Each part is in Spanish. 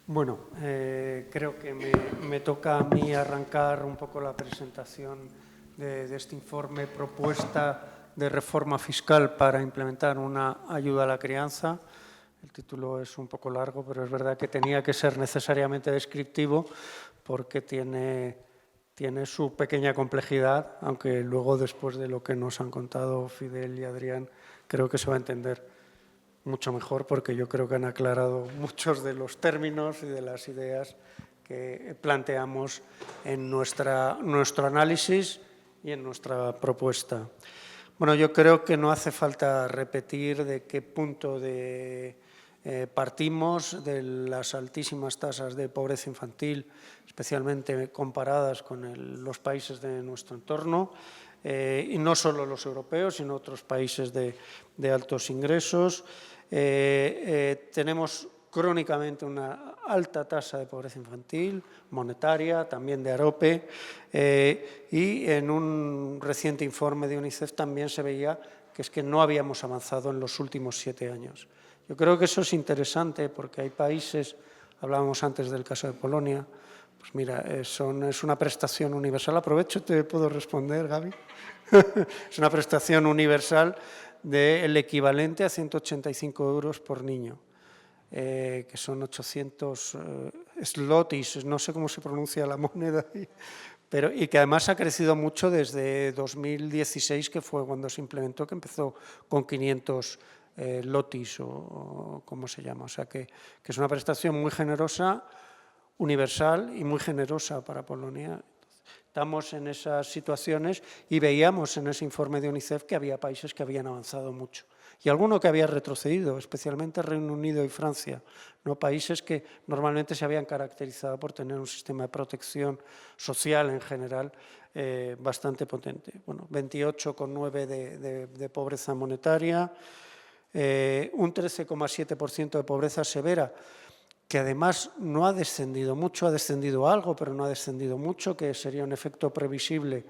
Bueno, creo que me toca a mí arrancar un poco la presentación de este informe, propuesta de reforma fiscal para implementar una ayuda a la crianza. El título es un poco largo, pero es verdad que tenía que ser necesariamente descriptivo porque tiene su pequeña complejidad, aunque luego, después de lo que nos han contado Fidel y Adrián, creo que se va a entender mucho mejor, porque yo creo que han aclarado muchos de los términos y de las ideas que planteamos en nuestro análisis y en nuestra propuesta. Bueno, yo creo que no hace falta repetir de qué punto partimos de las altísimas tasas de pobreza infantil, especialmente comparadas con los países de nuestro entorno, y no solo los europeos, sino otros países de altos ingresos. Tenemos crónicamente una alta tasa de pobreza infantil, monetaria, también de AROPE, y en un reciente informe de UNICEF también se veía que es que no habíamos avanzado en los últimos 7 años. Yo creo que eso es interesante porque hay países, hablábamos antes del caso de Polonia, pues mira, es una prestación universal. Aprovecho, te puedo responder, Gaby. Es una prestación universal del equivalente a 185 euros por niño, que son 800 zlotys, no sé cómo se pronuncia la moneda, y que además ha crecido mucho desde 2016, que fue cuando se implementó, que empezó con 500 lotis o cómo se llama. O sea que es una prestación muy generosa, universal y muy generosa para Polonia. Estamos en esas situaciones y veíamos en ese informe de UNICEF que había países que habían avanzado mucho y alguno que había retrocedido, especialmente Reino Unido y Francia, ¿no? Países que normalmente se habían caracterizado por tener un sistema de protección social en general bastante potente. Bueno, 28,9 de pobreza monetaria, un 13,7% de pobreza severa, que además no ha descendido mucho, ha descendido algo, pero no ha descendido mucho, que sería un efecto previsible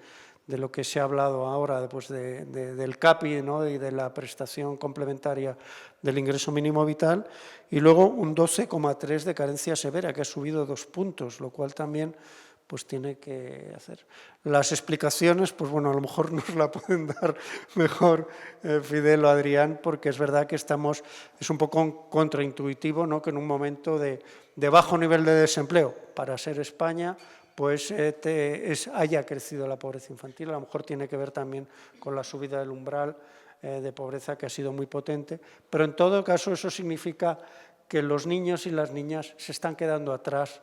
de lo que se ha hablado ahora después del CAPI, ¿no? Y de la prestación complementaria del ingreso mínimo vital, y luego un 12,3 de carencia severa, que ha subido 2 puntos, lo cual también pues tiene que hacer. Las explicaciones, pues bueno, a lo mejor nos la pueden dar mejor Fidel o Adrián, porque es verdad que es un poco contraintuitivo, ¿no? Que en un momento de bajo nivel de desempleo para ser España, pues haya crecido la pobreza infantil. A lo mejor tiene que ver también con la subida del umbral de pobreza, que ha sido muy potente, pero en todo caso eso significa que los niños y las niñas se están quedando atrás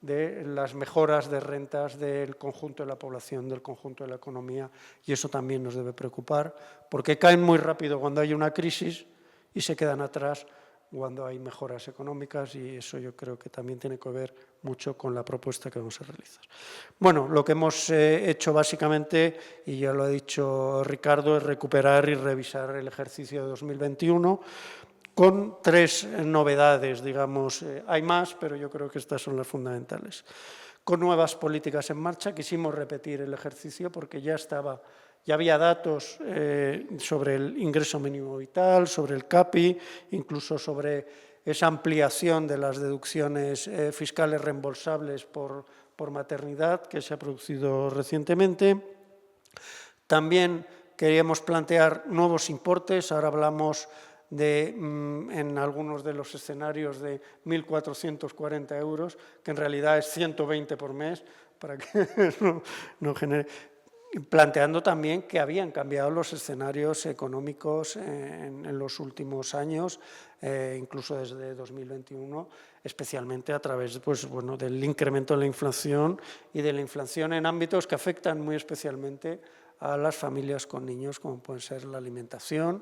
de las mejoras de rentas del conjunto de la población, del conjunto de la economía, y eso también nos debe preocupar, porque caen muy rápido cuando hay una crisis y se quedan atrás cuando hay mejoras económicas, y eso yo creo que también tiene que ver mucho con la propuesta que vamos a realizar. Bueno, lo que hemos hecho básicamente, y ya lo ha dicho Ricardo, es recuperar y revisar el ejercicio de 2021, con 3 novedades, digamos. Hay más, pero yo creo que estas son las fundamentales. Con nuevas políticas en marcha, quisimos repetir el ejercicio porque ya había datos sobre el ingreso mínimo vital, sobre el CAPI, incluso sobre esa ampliación de las deducciones fiscales reembolsables por maternidad que se ha producido recientemente. También queríamos plantear nuevos importes. Ahora hablamos en algunos de los escenarios de 1.440 euros, que en realidad es 120 por mes, para que no genere. Planteando también que habían cambiado los escenarios económicos en los últimos años, incluso desde 2021, especialmente a través pues, bueno, del incremento de la inflación y de la inflación en ámbitos que afectan muy especialmente a las familias con niños, como puede ser la alimentación,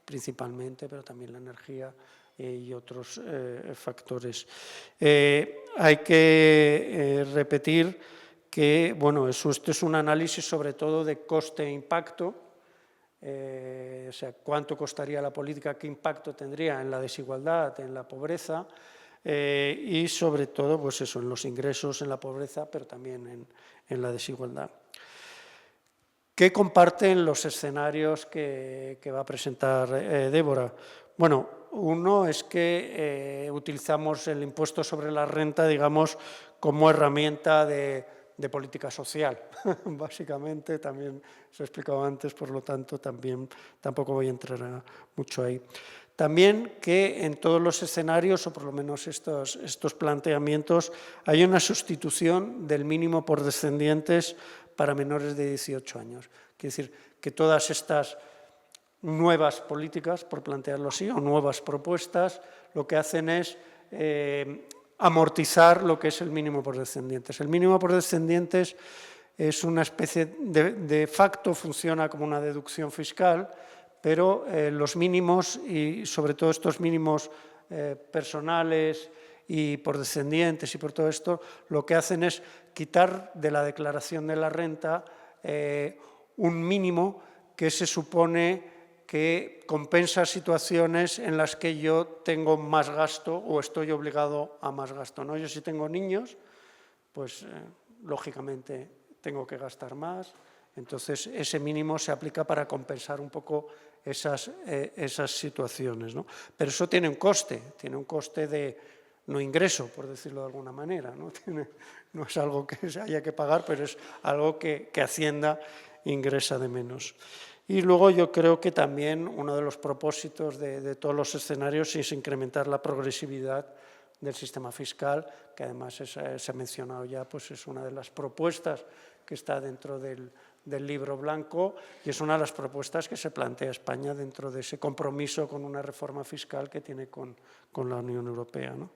principalmente, pero también la energía y otros factores. Hay que repetir que, bueno, esto es un análisis sobre todo de coste e impacto, o sea, cuánto costaría la política, qué impacto tendría en la desigualdad, en la pobreza, y sobre todo, pues eso, en los ingresos, en la pobreza, pero también en la desigualdad. ¿Qué comparten los escenarios que va a presentar Débora? Bueno, uno es que utilizamos el impuesto sobre la renta, digamos, como herramienta de política social, básicamente, también se ha explicado antes, por lo tanto, tampoco voy a entrar mucho ahí. También que en todos los escenarios, o por lo menos estos planteamientos, hay una sustitución del mínimo por descendientes para menores de 18 años. Quiere decir que todas estas nuevas políticas, por plantearlo así, o nuevas propuestas, lo que hacen es amortizar lo que es el mínimo por descendientes. El mínimo por descendientes es una especie de facto, funciona como una deducción fiscal, pero los mínimos, y sobre todo estos mínimos personales y por descendientes y por todo esto, lo que hacen es quitar de la declaración de la renta un mínimo que se supone que compensa situaciones en las que yo tengo más gasto o estoy obligado a más gasto, ¿no? Yo si tengo niños, pues lógicamente tengo que gastar más, entonces ese mínimo se aplica para compensar un poco esas situaciones, ¿no? Pero eso tiene un coste de no ingreso, por decirlo de alguna manera, ¿no? No es algo que haya que pagar, pero es algo que Hacienda ingresa de menos. Y luego yo creo que también uno de los propósitos de todos los escenarios es incrementar la progresividad del sistema fiscal, que además se ha mencionado ya, pues es una de las propuestas que está dentro del libro blanco y es una de las propuestas que se plantea España dentro de ese compromiso con una reforma fiscal que tiene con la Unión Europea, ¿no?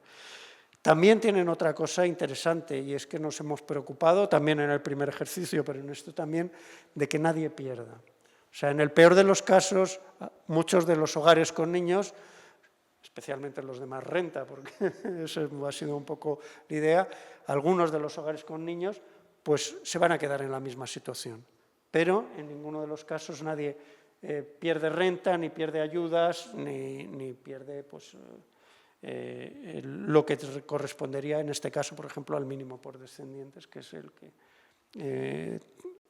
También tienen otra cosa interesante y es que nos hemos preocupado, también en el primer ejercicio, pero en esto también, de que nadie pierda. O sea, en el peor de los casos, muchos de los hogares con niños, especialmente los de más renta, porque eso ha sido un poco la idea, algunos de los hogares con niños, pues se van a quedar en la misma situación. Pero en ninguno de los casos nadie pierde renta, ni pierde ayudas, ni pierde pues, lo que correspondería, en este caso, por ejemplo, al mínimo por descendientes, que es el que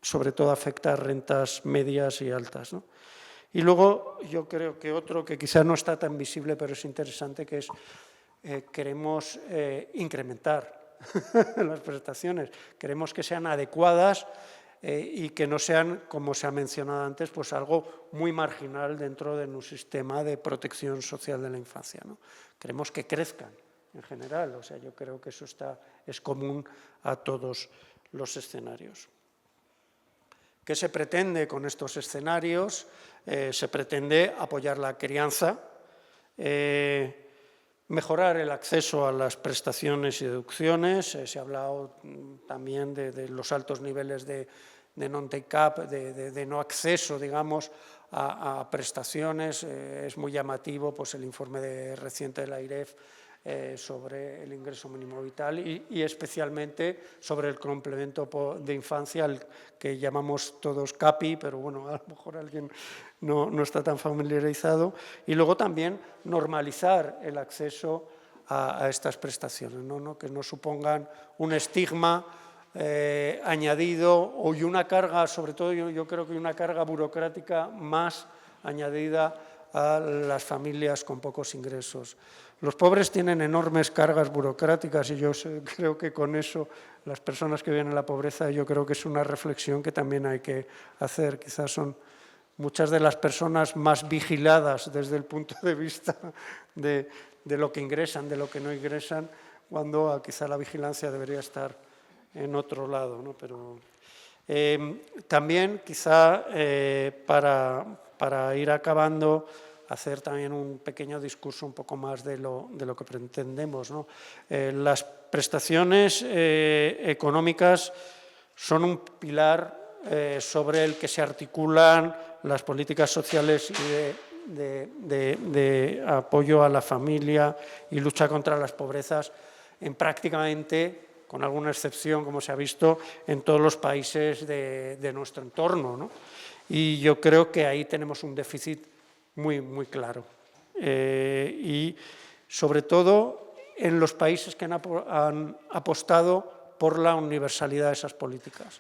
sobre todo afecta a rentas medias y altas, ¿no? Y luego yo creo que otro que quizás no está tan visible, pero es interesante, que es queremos incrementar las prestaciones, queremos que sean adecuadas y que no sean, como se ha mencionado antes, pues algo muy marginal dentro de un sistema de protección social de la infancia, ¿no? Queremos que crezcan en general, o sea, yo creo que eso es común a todos los escenarios. ¿Qué se pretende con estos escenarios? Se pretende apoyar la crianza, mejorar el acceso a las prestaciones y deducciones. Se ha hablado también de los altos niveles de non-take-up, de no acceso, digamos, a prestaciones. Es muy llamativo pues, el informe reciente de la AIREF sobre el ingreso mínimo vital y especialmente sobre el complemento de infancia, el que llamamos todos CAPI, pero bueno, a lo mejor alguien no está tan familiarizado. Y luego también normalizar el acceso a estas prestaciones, ¿no? Que no supongan un estigma añadido y una carga, sobre todo yo creo que una carga burocrática más añadida a las familias con pocos ingresos. Los pobres tienen enormes cargas burocráticas y yo creo que con eso las personas que viven en la pobreza, yo creo que es una reflexión que también hay que hacer. Quizás son muchas de las personas más vigiladas desde el punto de vista de lo que ingresan, de lo que no ingresan, cuando quizá la vigilancia debería estar en otro lado, ¿no? Pero también quizá para ir acabando, hacer también un pequeño discurso un poco más de lo que pretendemos, ¿no? Las prestaciones económicas son un pilar sobre el que se articulan las políticas sociales y de apoyo a la familia y lucha contra las pobrezas en prácticamente, con alguna excepción, como se ha visto, en todos los países de nuestro entorno, ¿no? Y yo creo que ahí tenemos un déficit muy, muy claro. Y sobre todo en los países que han apostado por la universalidad de esas políticas.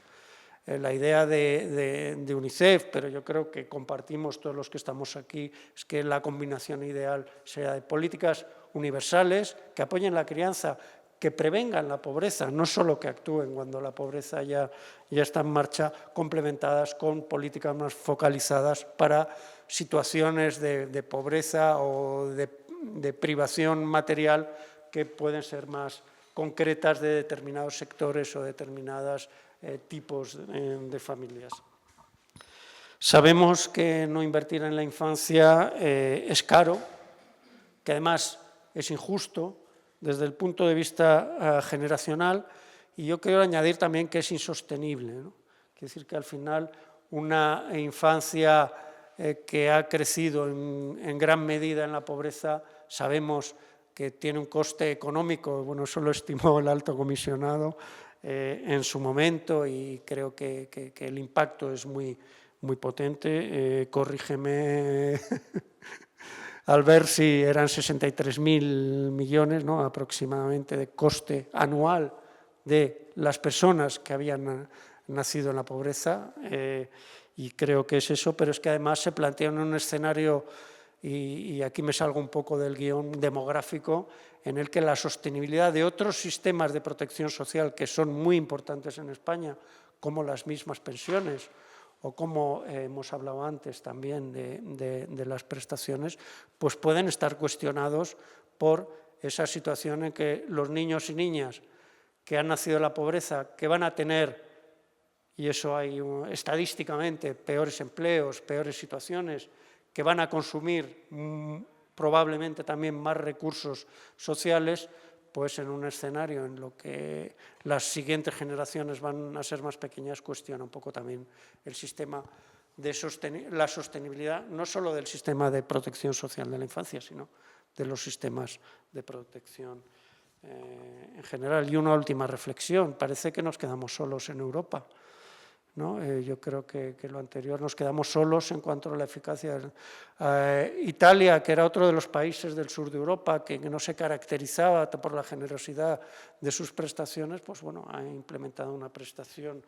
La idea de UNICEF, pero yo creo que compartimos todos los que estamos aquí, es que la combinación ideal sea de políticas universales que apoyen la crianza, que prevengan la pobreza, no solo que actúen cuando la pobreza ya está en marcha, complementadas con políticas más focalizadas para situaciones de pobreza o de privación material que pueden ser más concretas de determinados sectores o determinados tipos de familias. Sabemos que no invertir en la infancia es caro, que además es injusto desde el punto de vista generacional, y yo quiero añadir también que es insostenible, ¿no? Quiere decir que al final una infancia que ha crecido en gran medida en la pobreza, sabemos que tiene un coste económico, bueno, eso lo estimó el alto comisionado en su momento, y creo que el impacto es muy potente. Corrígeme, al ver si eran 63.000 millones, ¿no?, aproximadamente de coste anual de las personas que habían nacido en la pobreza, y creo que es eso, pero es que además se plantea en un escenario, y aquí me salgo un poco del guión demográfico, en el que la sostenibilidad de otros sistemas de protección social que son muy importantes en España, como las mismas pensiones, o como hemos hablado antes también de las prestaciones, pues pueden estar cuestionados por esa situación en que los niños y niñas que han nacido en la pobreza, que van a tener, y eso hay estadísticamente, peores empleos, peores situaciones, que van a consumir probablemente también más recursos sociales, pues en un escenario en lo que las siguientes generaciones van a ser más pequeñas, cuestiona un poco también el sistema de la sostenibilidad, no solo del sistema de protección social de la infancia, sino de los sistemas de protección en general. Y una última reflexión, parece que nos quedamos solos en Europa, ¿no? Yo creo que lo anterior, nos quedamos solos en cuanto a la eficacia. Italia, que era otro de los países del sur de Europa que no se caracterizaba por la generosidad de sus prestaciones, pues bueno, ha implementado una prestación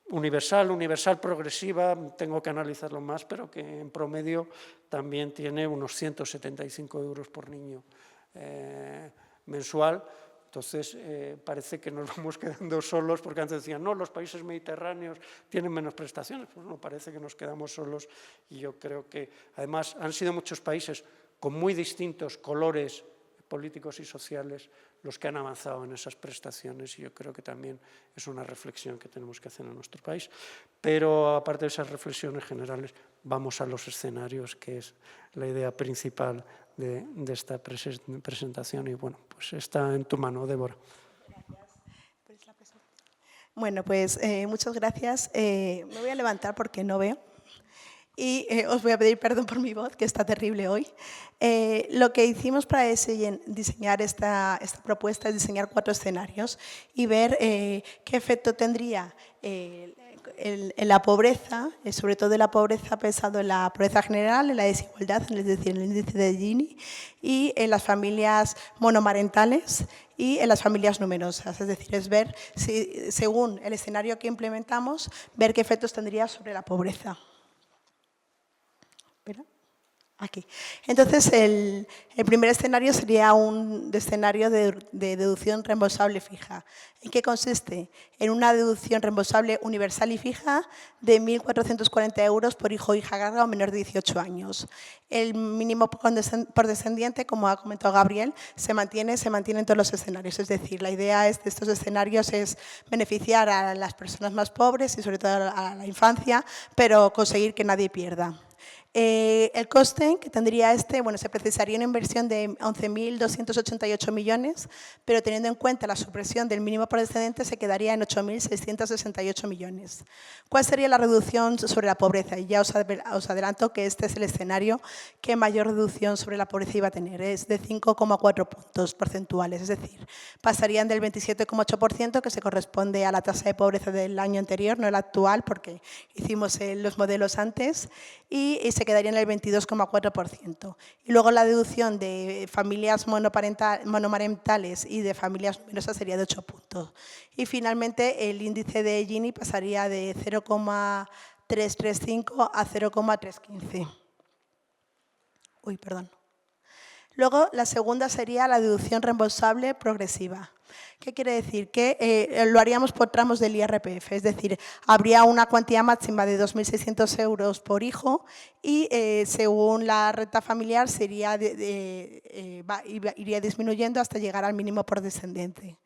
universal progresiva, tengo que analizarlo más, pero que en promedio también tiene unos 175 euros por niño mensual. Entonces, parece que nos vamos quedando solos, porque antes decían, no, los países mediterráneos tienen menos prestaciones. Pues no, parece que nos quedamos solos, y yo creo que, además, han sido muchos países con muy distintos colores políticos y sociales los que han avanzado en esas prestaciones, y yo creo que también es una reflexión que tenemos que hacer en nuestro país. Pero, aparte de esas reflexiones generales, vamos a los escenarios, que es la idea principal de esta presentación, y bueno, pues está en tu mano, Débora. Bueno, pues muchas gracias. Me voy a levantar porque no veo. Y os voy a pedir perdón por mi voz, que está terrible hoy. Lo que hicimos para diseñar esta propuesta es diseñar 4 escenarios y ver qué efecto tendría en la pobreza, sobre todo en la pobreza, pensado en la pobreza general, en la desigualdad, es decir, en el índice de Gini, y en las familias monomarentales y en las familias numerosas. Es decir, es ver, si, según el escenario que implementamos, ver qué efectos tendría sobre la pobreza. Aquí. Entonces, el primer escenario sería un escenario de deducción reembolsable fija. ¿En qué consiste? En una deducción reembolsable universal y fija de 1.440 euros por hijo o hija carga o menor de 18 años. El mínimo por descendiente, como ha comentado Gabriel, se mantiene en todos los escenarios. Es decir, la idea de estos escenarios es beneficiar a las personas más pobres y sobre todo a la infancia, pero conseguir que nadie pierda. El coste que tendría bueno, se precisaría una inversión de 11.288 millones, pero teniendo en cuenta la supresión del mínimo por descendente se quedaría en 8.668 millones. ¿Cuál sería la reducción sobre la pobreza? Y ya os adelanto que este es el escenario que mayor reducción sobre la pobreza iba a tener, es de 5,4 puntos porcentuales, es decir, pasarían del 27,8%, que se corresponde a la tasa de pobreza del año anterior, no el actual, porque hicimos los modelos antes, y se se quedaría en el 22,4%. Y luego la deducción de familias monomarentales y de familias numerosas sería de 8 puntos. Y finalmente el índice de Gini pasaría de 0,335 a 0,315. Uy, perdón. Luego, la segunda sería la deducción reembolsable progresiva. ¿Qué quiere decir? Que lo haríamos por tramos del IRPF, es decir, habría una cuantía máxima de 2.600 euros por hijo y según la renta familiar iría disminuyendo hasta llegar al mínimo por descendiente.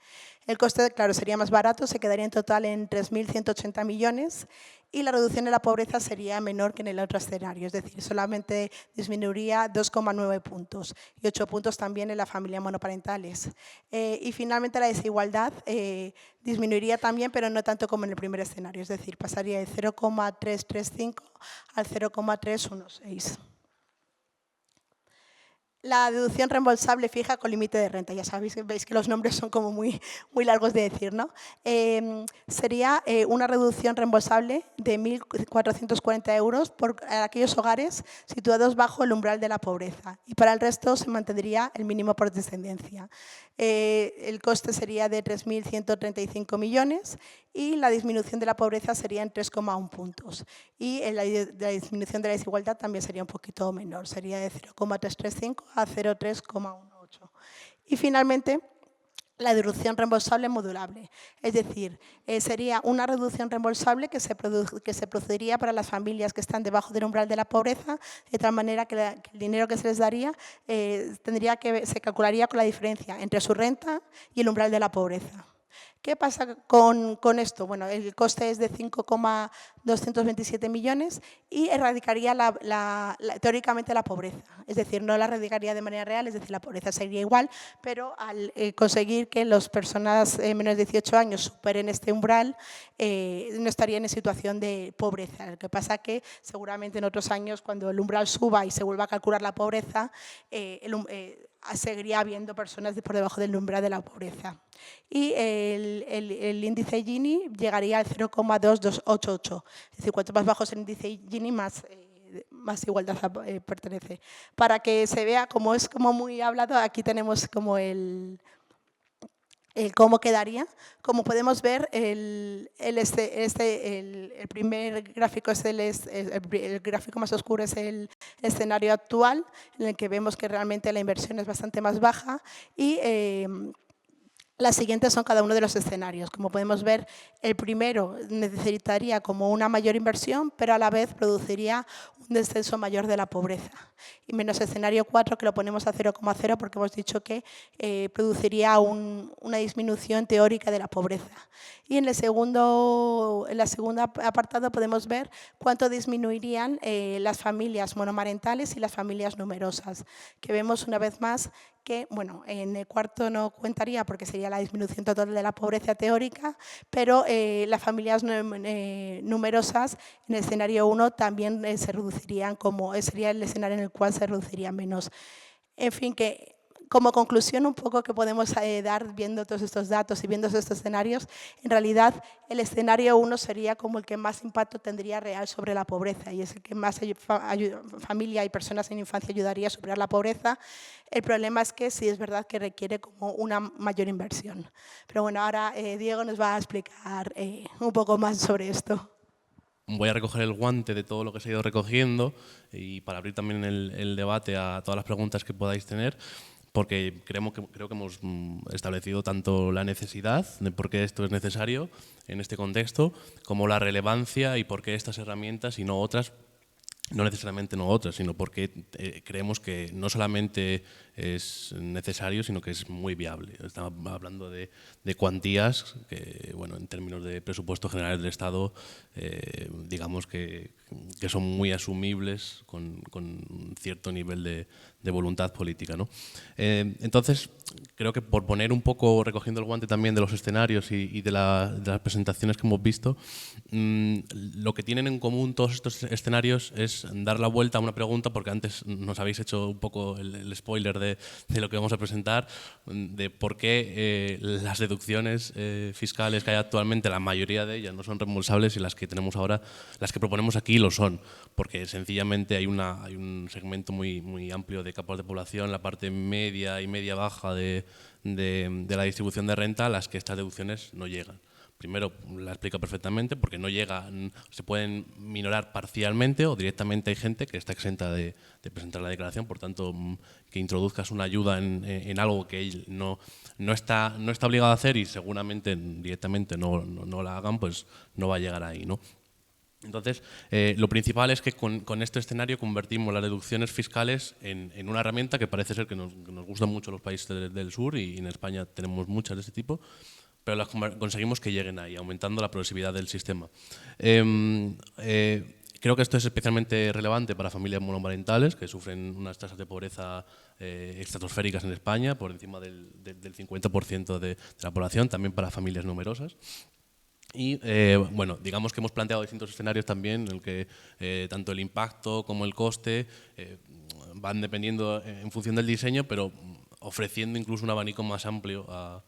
El coste, claro, sería más barato, se quedaría en total en 3.180 millones y la reducción de la pobreza sería menor que en el otro escenario, es decir, solamente disminuiría 2,9 puntos y 8 puntos también en la familia monoparentales. Y finalmente la desigualdad disminuiría también, pero no tanto como en el primer escenario, es decir, pasaría de 0,335 al 0,316. La deducción reembolsable fija con límite de renta, ya sabéis, veis que los nombres son como muy largos de decir, ¿no? Sería una reducción reembolsable de 1.440 euros por aquellos hogares situados bajo el umbral de la pobreza y para el resto se mantendría el mínimo por descendencia. El coste sería de 3.135 millones y la disminución de la pobreza sería en 3,1 puntos. Y la disminución de la desigualdad también sería un poquito menor, sería de 0,335 a 0,318. Y finalmente, la deducción reembolsable modulable, es decir, sería una reducción reembolsable que se procedería para las familias que están debajo del umbral de la pobreza, de tal manera que el dinero que se les daría se calcularía con la diferencia entre su renta y el umbral de la pobreza. ¿Qué pasa con esto? Bueno, el coste es de 5,227 millones y erradicaría teóricamente la pobreza. Es decir, no la erradicaría de manera real, es decir, la pobreza seguiría igual, pero al conseguir que las personas menores de 18 años superen este umbral, no estarían en situación de pobreza. Lo que pasa es que seguramente en otros años, cuando el umbral suba y se vuelva a calcular la pobreza, seguiría habiendo personas por debajo del umbral de la pobreza. Y el índice Gini llegaría al 0,2288. Es decir, cuanto más bajo es el índice Gini, más igualdad pertenece. Para que se vea, como es como muy hablado, aquí tenemos como el cómo quedaría. Como podemos ver, el primer gráfico es el gráfico más oscuro es el escenario actual, en el que vemos que realmente la inversión es bastante más baja y las siguientes son cada uno de los escenarios. Como podemos ver, el primero necesitaría como una mayor inversión, pero a la vez produciría un descenso mayor de la pobreza. Y menos escenario 4, que lo ponemos a 0,0 porque hemos dicho que produciría una disminución teórica de la pobreza. Y en el segundo apartado podemos ver cuánto disminuirían las familias monomarentales y las familias numerosas, que vemos una vez más que, bueno, en el cuarto no contaría porque sería la disminución total de la pobreza teórica, pero las familias numerosas en el escenario 1 también se reducirían, sería el escenario en el cual se reducirían menos. En fin, que como conclusión un poco que podemos dar viendo todos estos datos y viendo estos escenarios, en realidad el escenario 1 sería como el que más impacto tendría real sobre la pobreza y es el que más familia y personas en infancia ayudaría a superar la pobreza. El problema es que sí es verdad que requiere como una mayor inversión. Pero bueno, ahora Diego nos va a explicar un poco más sobre esto. Voy a recoger el guante de todo lo que se ha ido recogiendo y para abrir también el debate a todas las preguntas que podáis tener, porque creo que hemos establecido tanto la necesidad de por qué esto es necesario en este contexto, como la relevancia y por qué estas herramientas y no otras, no necesariamente no otras, sino porque creemos que no solamente es necesario, sino que es muy viable. Estamos hablando de cuantías que, bueno, en términos de presupuestos generales del Estado, digamos que son muy asumibles con un cierto nivel de voluntad política, ¿no? Entonces, creo que por poner un poco, recogiendo el guante también de los escenarios y de las presentaciones que hemos visto, lo que tienen en común todos estos escenarios es dar la vuelta a una pregunta, porque antes nos habéis hecho un poco el spoiler de lo que vamos a presentar, de por qué las deducciones fiscales que hay actualmente, la mayoría de ellas no son reembolsables y las que tenemos ahora, las que proponemos aquí lo son, porque sencillamente hay un segmento muy amplio de capas de población, la parte media y media-baja de la distribución de renta, a las que estas deducciones no llegan. Primero, la explica perfectamente, porque no llegan, se pueden minorar parcialmente o directamente hay gente que está exenta de presentar la declaración, por tanto, que introduzcas una ayuda en algo que él no está obligado a hacer y seguramente directamente no la hagan, pues no va a llegar ahí, ¿no? Entonces, lo principal es que con este escenario convertimos las deducciones fiscales en una herramienta que parece ser que nos gustan mucho los países del sur y en España tenemos muchas de este tipo, pero las conseguimos que lleguen ahí, aumentando la progresividad del sistema. Creo que esto es especialmente relevante para familias monomarentales que sufren unas tasas de pobreza estratosféricas en España, por encima del 50% de la población, también para familias numerosas. Y bueno, digamos que hemos planteado distintos escenarios también en el que tanto el impacto como el coste van dependiendo en función del diseño, pero ofreciendo incluso un abanico más amplio a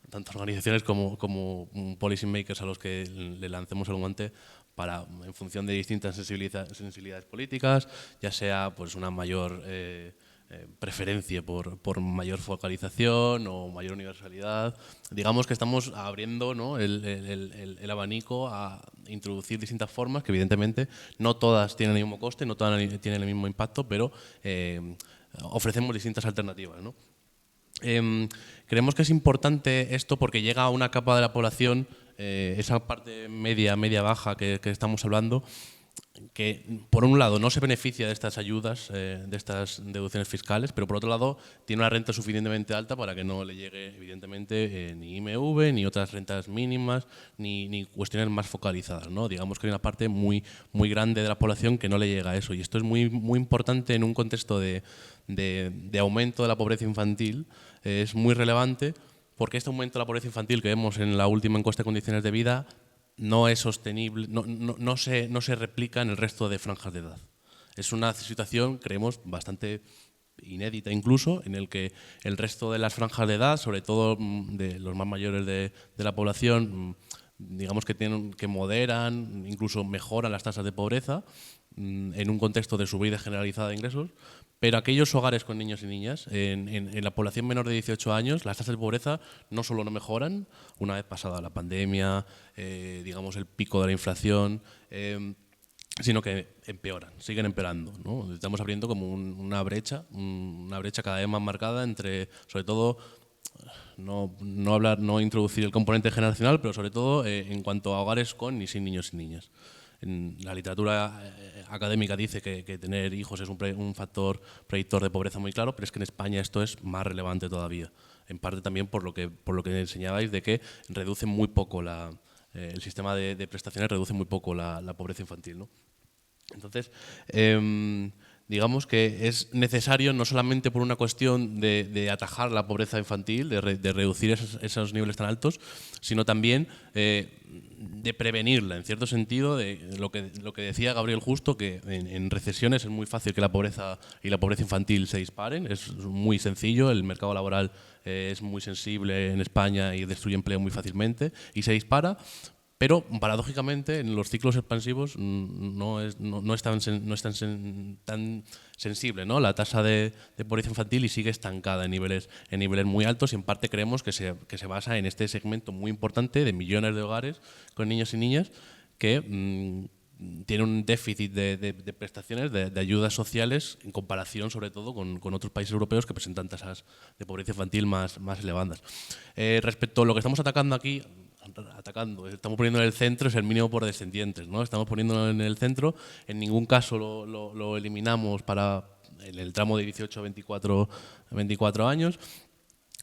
tantas organizaciones como policy makers a los que le lancemos el guante para, en función de distintas sensibilidades políticas, ya sea pues una mayor preferencia por mayor focalización o mayor universalidad. Digamos que estamos abriendo, ¿no?, el abanico a introducir distintas formas que evidentemente no todas tienen el mismo coste, no todas tienen el mismo impacto, pero ofrecemos distintas alternativas, ¿no? Creemos que es importante esto porque llega a una capa de la población, esa parte media-baja que estamos hablando, que por un lado no se beneficia de estas ayudas, de estas deducciones fiscales, pero por otro lado tiene una renta suficientemente alta para que no le llegue evidentemente ni IMV, ni otras rentas mínimas, ni cuestiones más focalizadas, ¿no? Digamos que hay una parte muy grande de la población que no le llega a eso, y esto es muy importante en un contexto de aumento de la pobreza infantil. Es muy relevante porque este aumento de la pobreza infantil que vemos en la última encuesta de condiciones de vida no es sostenible, no se replica en el resto de franjas de edad. Es una situación, creemos, bastante inédita incluso, en el que el resto de las franjas de edad, sobre todo de los más mayores de la población, digamos que moderan, incluso mejoran las tasas de pobreza en un contexto de subida generalizada de ingresos, pero aquellos hogares con niños y niñas, en la población menor de 18 años, las tasas de pobreza no solo no mejoran, una vez pasada la pandemia, digamos el pico de la inflación, sino que empeoran, siguen empeorando, ¿no? Estamos abriendo como una brecha cada vez más marcada entre, sobre todo, no introducir el componente generacional, pero sobre todo en cuanto a hogares con y sin niños y niñas. En la literatura académica dice que tener hijos es un factor predictor de pobreza muy claro, pero es que en España esto es más relevante todavía. En parte también por lo que enseñabais de que reduce muy poco el sistema de prestaciones reduce muy poco la pobreza infantil, ¿no? Entonces, digamos que es necesario no solamente por una cuestión de atajar la pobreza infantil, de reducir esos niveles tan altos, sino también de prevenirla, en cierto sentido, de lo que decía Gabriel justo, que en recesiones es muy fácil que la pobreza y la pobreza infantil se disparen, es muy sencillo, el mercado laboral es muy sensible en España y destruye empleo muy fácilmente y se dispara. Pero, paradójicamente, en los ciclos expansivos no es tan sensible, ¿no?, la tasa de pobreza infantil y sigue estancada en niveles muy altos, y en parte creemos que se basa en este segmento muy importante de millones de hogares con niños y niñas que tiene un déficit de prestaciones, de ayudas sociales, en comparación sobre todo con otros países europeos que presentan tasas de pobreza infantil más elevadas. Respecto a lo que estamos atacando aquí, estamos poniendo en el centro es el mínimo por descendientes, ¿no? Estamos poniéndolo en el centro, en ningún caso lo eliminamos en el tramo de 18 a 24 años,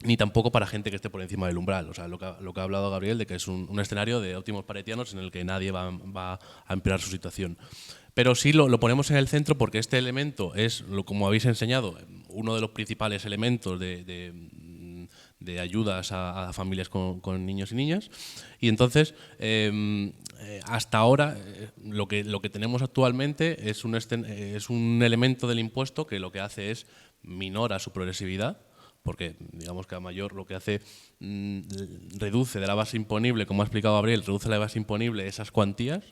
ni tampoco para gente que esté por encima del umbral. O sea, lo que ha hablado Gabriel, de que es un escenario de óptimos paretianos en el que nadie va a empeorar su situación. Pero sí lo ponemos en el centro porque este elemento es, como habéis enseñado, uno de los principales elementos de ayudas a familias con niños y niñas, y entonces hasta ahora lo que tenemos actualmente es un elemento del impuesto que lo que hace es minora su progresividad, porque digamos que a mayor lo que hace reduce de la base imponible, como ha explicado Gabriel, reduce la base imponible esas cuantías,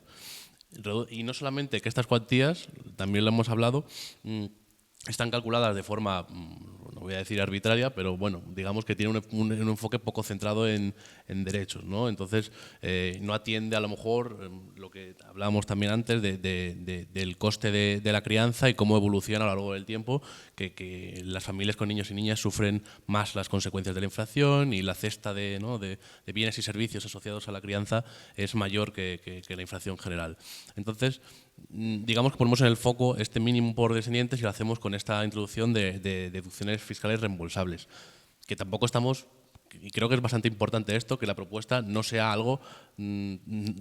y no solamente que estas cuantías, también lo hemos hablado, están calculadas de forma, no voy a decir arbitraria, pero bueno, digamos que tiene un enfoque poco centrado en derechos, ¿no? Entonces, no atiende a lo mejor lo que hablábamos también antes del coste de la crianza y cómo evoluciona a lo largo del tiempo, que las familias con niños y niñas sufren más las consecuencias de la inflación y la cesta de bienes y servicios asociados a la crianza es mayor que la inflación general. Entonces, digamos que ponemos en el foco este mínimo por descendientes y lo hacemos con esta introducción de deducciones fiscales reembolsables, que tampoco estamos, y creo que es bastante importante esto, que la propuesta no sea algo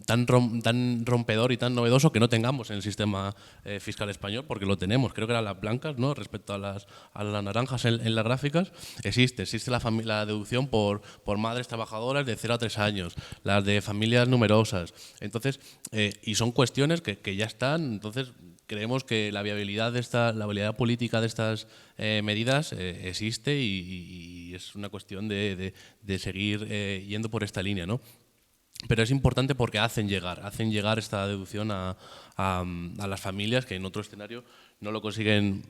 tan rompedor y tan novedoso que no tengamos en el sistema fiscal español, porque lo tenemos. Creo que eran las blancas, ¿no? Respecto a las naranjas en las gráficas, existe la deducción por madres trabajadoras de 0 a 3 años, las de familias numerosas. Entonces, y son cuestiones que ya están. Entonces, creemos que la viabilidad política de estas medidas existe y es una cuestión de seguir yendo por esta línea, ¿no? Pero es importante porque hacen llegar esta deducción a las familias que en otro escenario no lo consiguen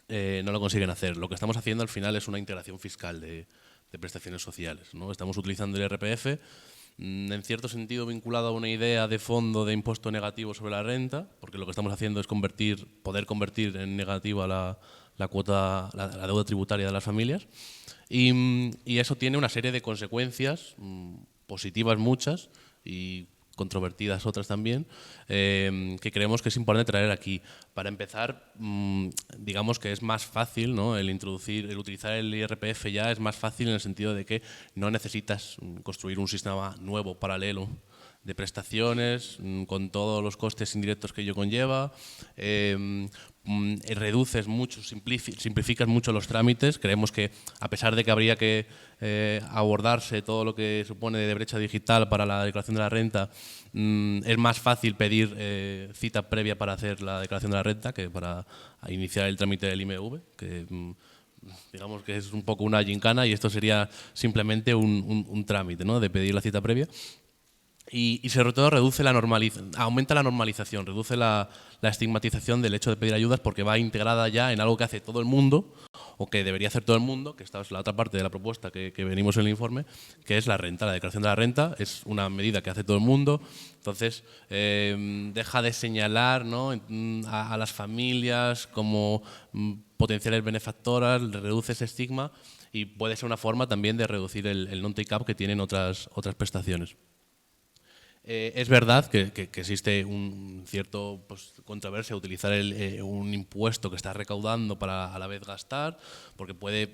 hacer. Lo que estamos haciendo al final es una integración fiscal de prestaciones sociales, ¿no? Estamos utilizando el IRPF en cierto sentido vinculado a una idea de fondo de impuesto negativo sobre la renta, porque lo que estamos haciendo es poder convertir en negativa la deuda tributaria de las familias, y eso tiene una serie de consecuencias positivas muchas y controvertidas otras también, que creemos que es importante traer aquí. Para empezar, digamos que es más fácil, ¿no? el utilizar el IRPF ya es más fácil en el sentido de que no necesitas construir un sistema nuevo, paralelo, de prestaciones, con todos los costes indirectos que ello conlleva. Reduces mucho, simplificas mucho los trámites. Creemos que, a pesar de que habría que abordarse todo lo que supone de brecha digital para la declaración de la renta, es más fácil pedir cita previa para hacer la declaración de la renta que para iniciar el trámite del IMV, que digamos que es un poco una gincana, y esto sería simplemente un trámite, ¿no? de pedir la cita previa. Y sobre todo aumenta la normalización, reduce la estigmatización del hecho de pedir ayudas, porque va integrada ya en algo que hace todo el mundo, o que debería hacer todo el mundo, que esta es la otra parte de la propuesta que venimos en el informe, que es la renta. La declaración de la renta es una medida que hace todo el mundo. Entonces, deja de señalar, ¿no? a las familias como potenciales benefactoras, reduce ese estigma, y puede ser una forma también de reducir el non-take-up que tienen otras prestaciones. Es verdad que existe un cierto controversia utilizar un impuesto que está recaudando para a la vez gastar, porque puede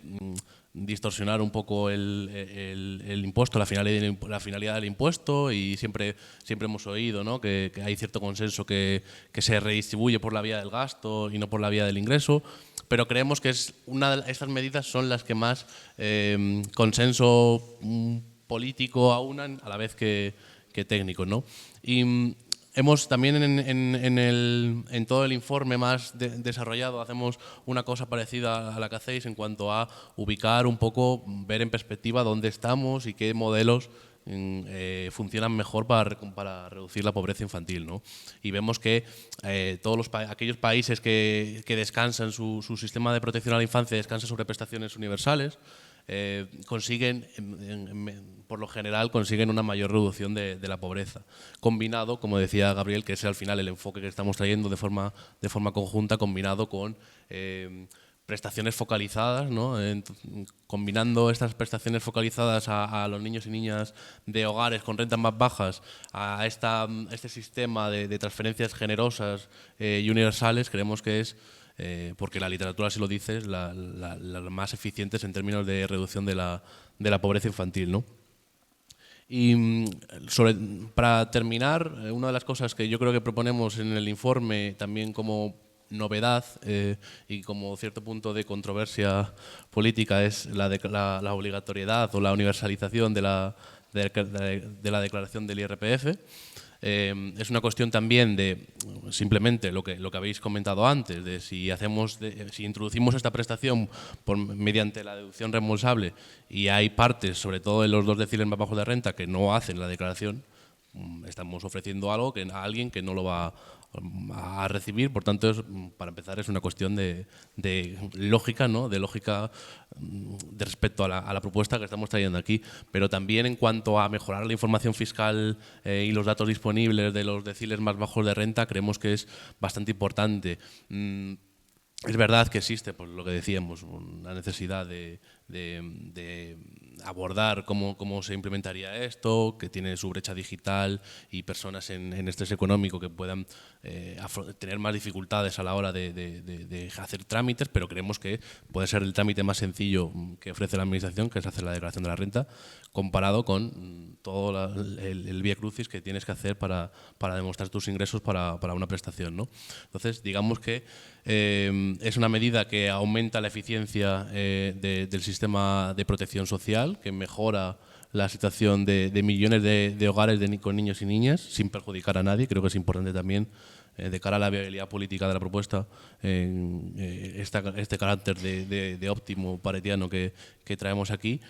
distorsionar un poco el impuesto, la finalidad del impuesto, y siempre hemos oído, ¿no? que hay cierto consenso que se redistribuye por la vía del gasto y no por la vía del ingreso, pero creemos que estas medidas son las que más consenso político aunan a la vez que técnicos, ¿no? Y hemos también en todo el informe más desarrollado hacemos una cosa parecida a la que hacéis en cuanto a ubicar un poco, ver en perspectiva dónde estamos y qué modelos funcionan mejor para reducir la pobreza infantil, ¿no? Y vemos que aquellos países que descansan su sistema de protección a la infancia descansa sobre prestaciones universales, consiguen, por lo general, consiguen una mayor reducción de la pobreza. Combinado, como decía Gabriel, que es al final el enfoque que estamos trayendo de forma conjunta, combinado con prestaciones focalizadas, ¿no? Combinando estas prestaciones focalizadas a los niños y niñas de hogares con rentas más bajas a este sistema de transferencias generosas y universales, creemos que es, porque la literatura así lo dice, las más eficientes en términos de reducción de la pobreza infantil, ¿no? Y para terminar, una de las cosas que yo creo que proponemos en el informe también como novedad y como cierto punto de controversia política es la obligatoriedad o la universalización de la declaración del IRPF. Es una cuestión también de simplemente lo que habéis comentado antes, de si introducimos esta prestación mediante la deducción reembolsable y hay partes, sobre todo en los 2 deciles más bajos de renta, que no hacen la declaración, estamos ofreciendo algo a alguien que no lo va a recibir. Por tanto, para empezar, es una cuestión de lógica, ¿no? De lógica de respecto a la propuesta que estamos trayendo aquí, pero también en cuanto a mejorar la información fiscal y los datos disponibles de los deciles más bajos de renta, creemos que es bastante importante. Es verdad que existe, pues lo que decíamos, una necesidad de abordar cómo se implementaría esto, que tiene su brecha digital y personas en estrés económico que puedan tener más dificultades a la hora de hacer trámites, pero creemos que puede ser el trámite más sencillo que ofrece la Administración, que es hacer la declaración de la renta, comparado con todo el vía crucis que tienes que hacer para demostrar tus ingresos para una prestación, ¿no? Entonces, digamos que es una medida que aumenta la eficiencia del sistema de protección social, que mejora la situación de millones de hogares con niños y niñas, sin perjudicar a nadie. Creo que es importante también, de cara a la viabilidad política de la propuesta, este carácter de óptimo paretiano que traemos aquí,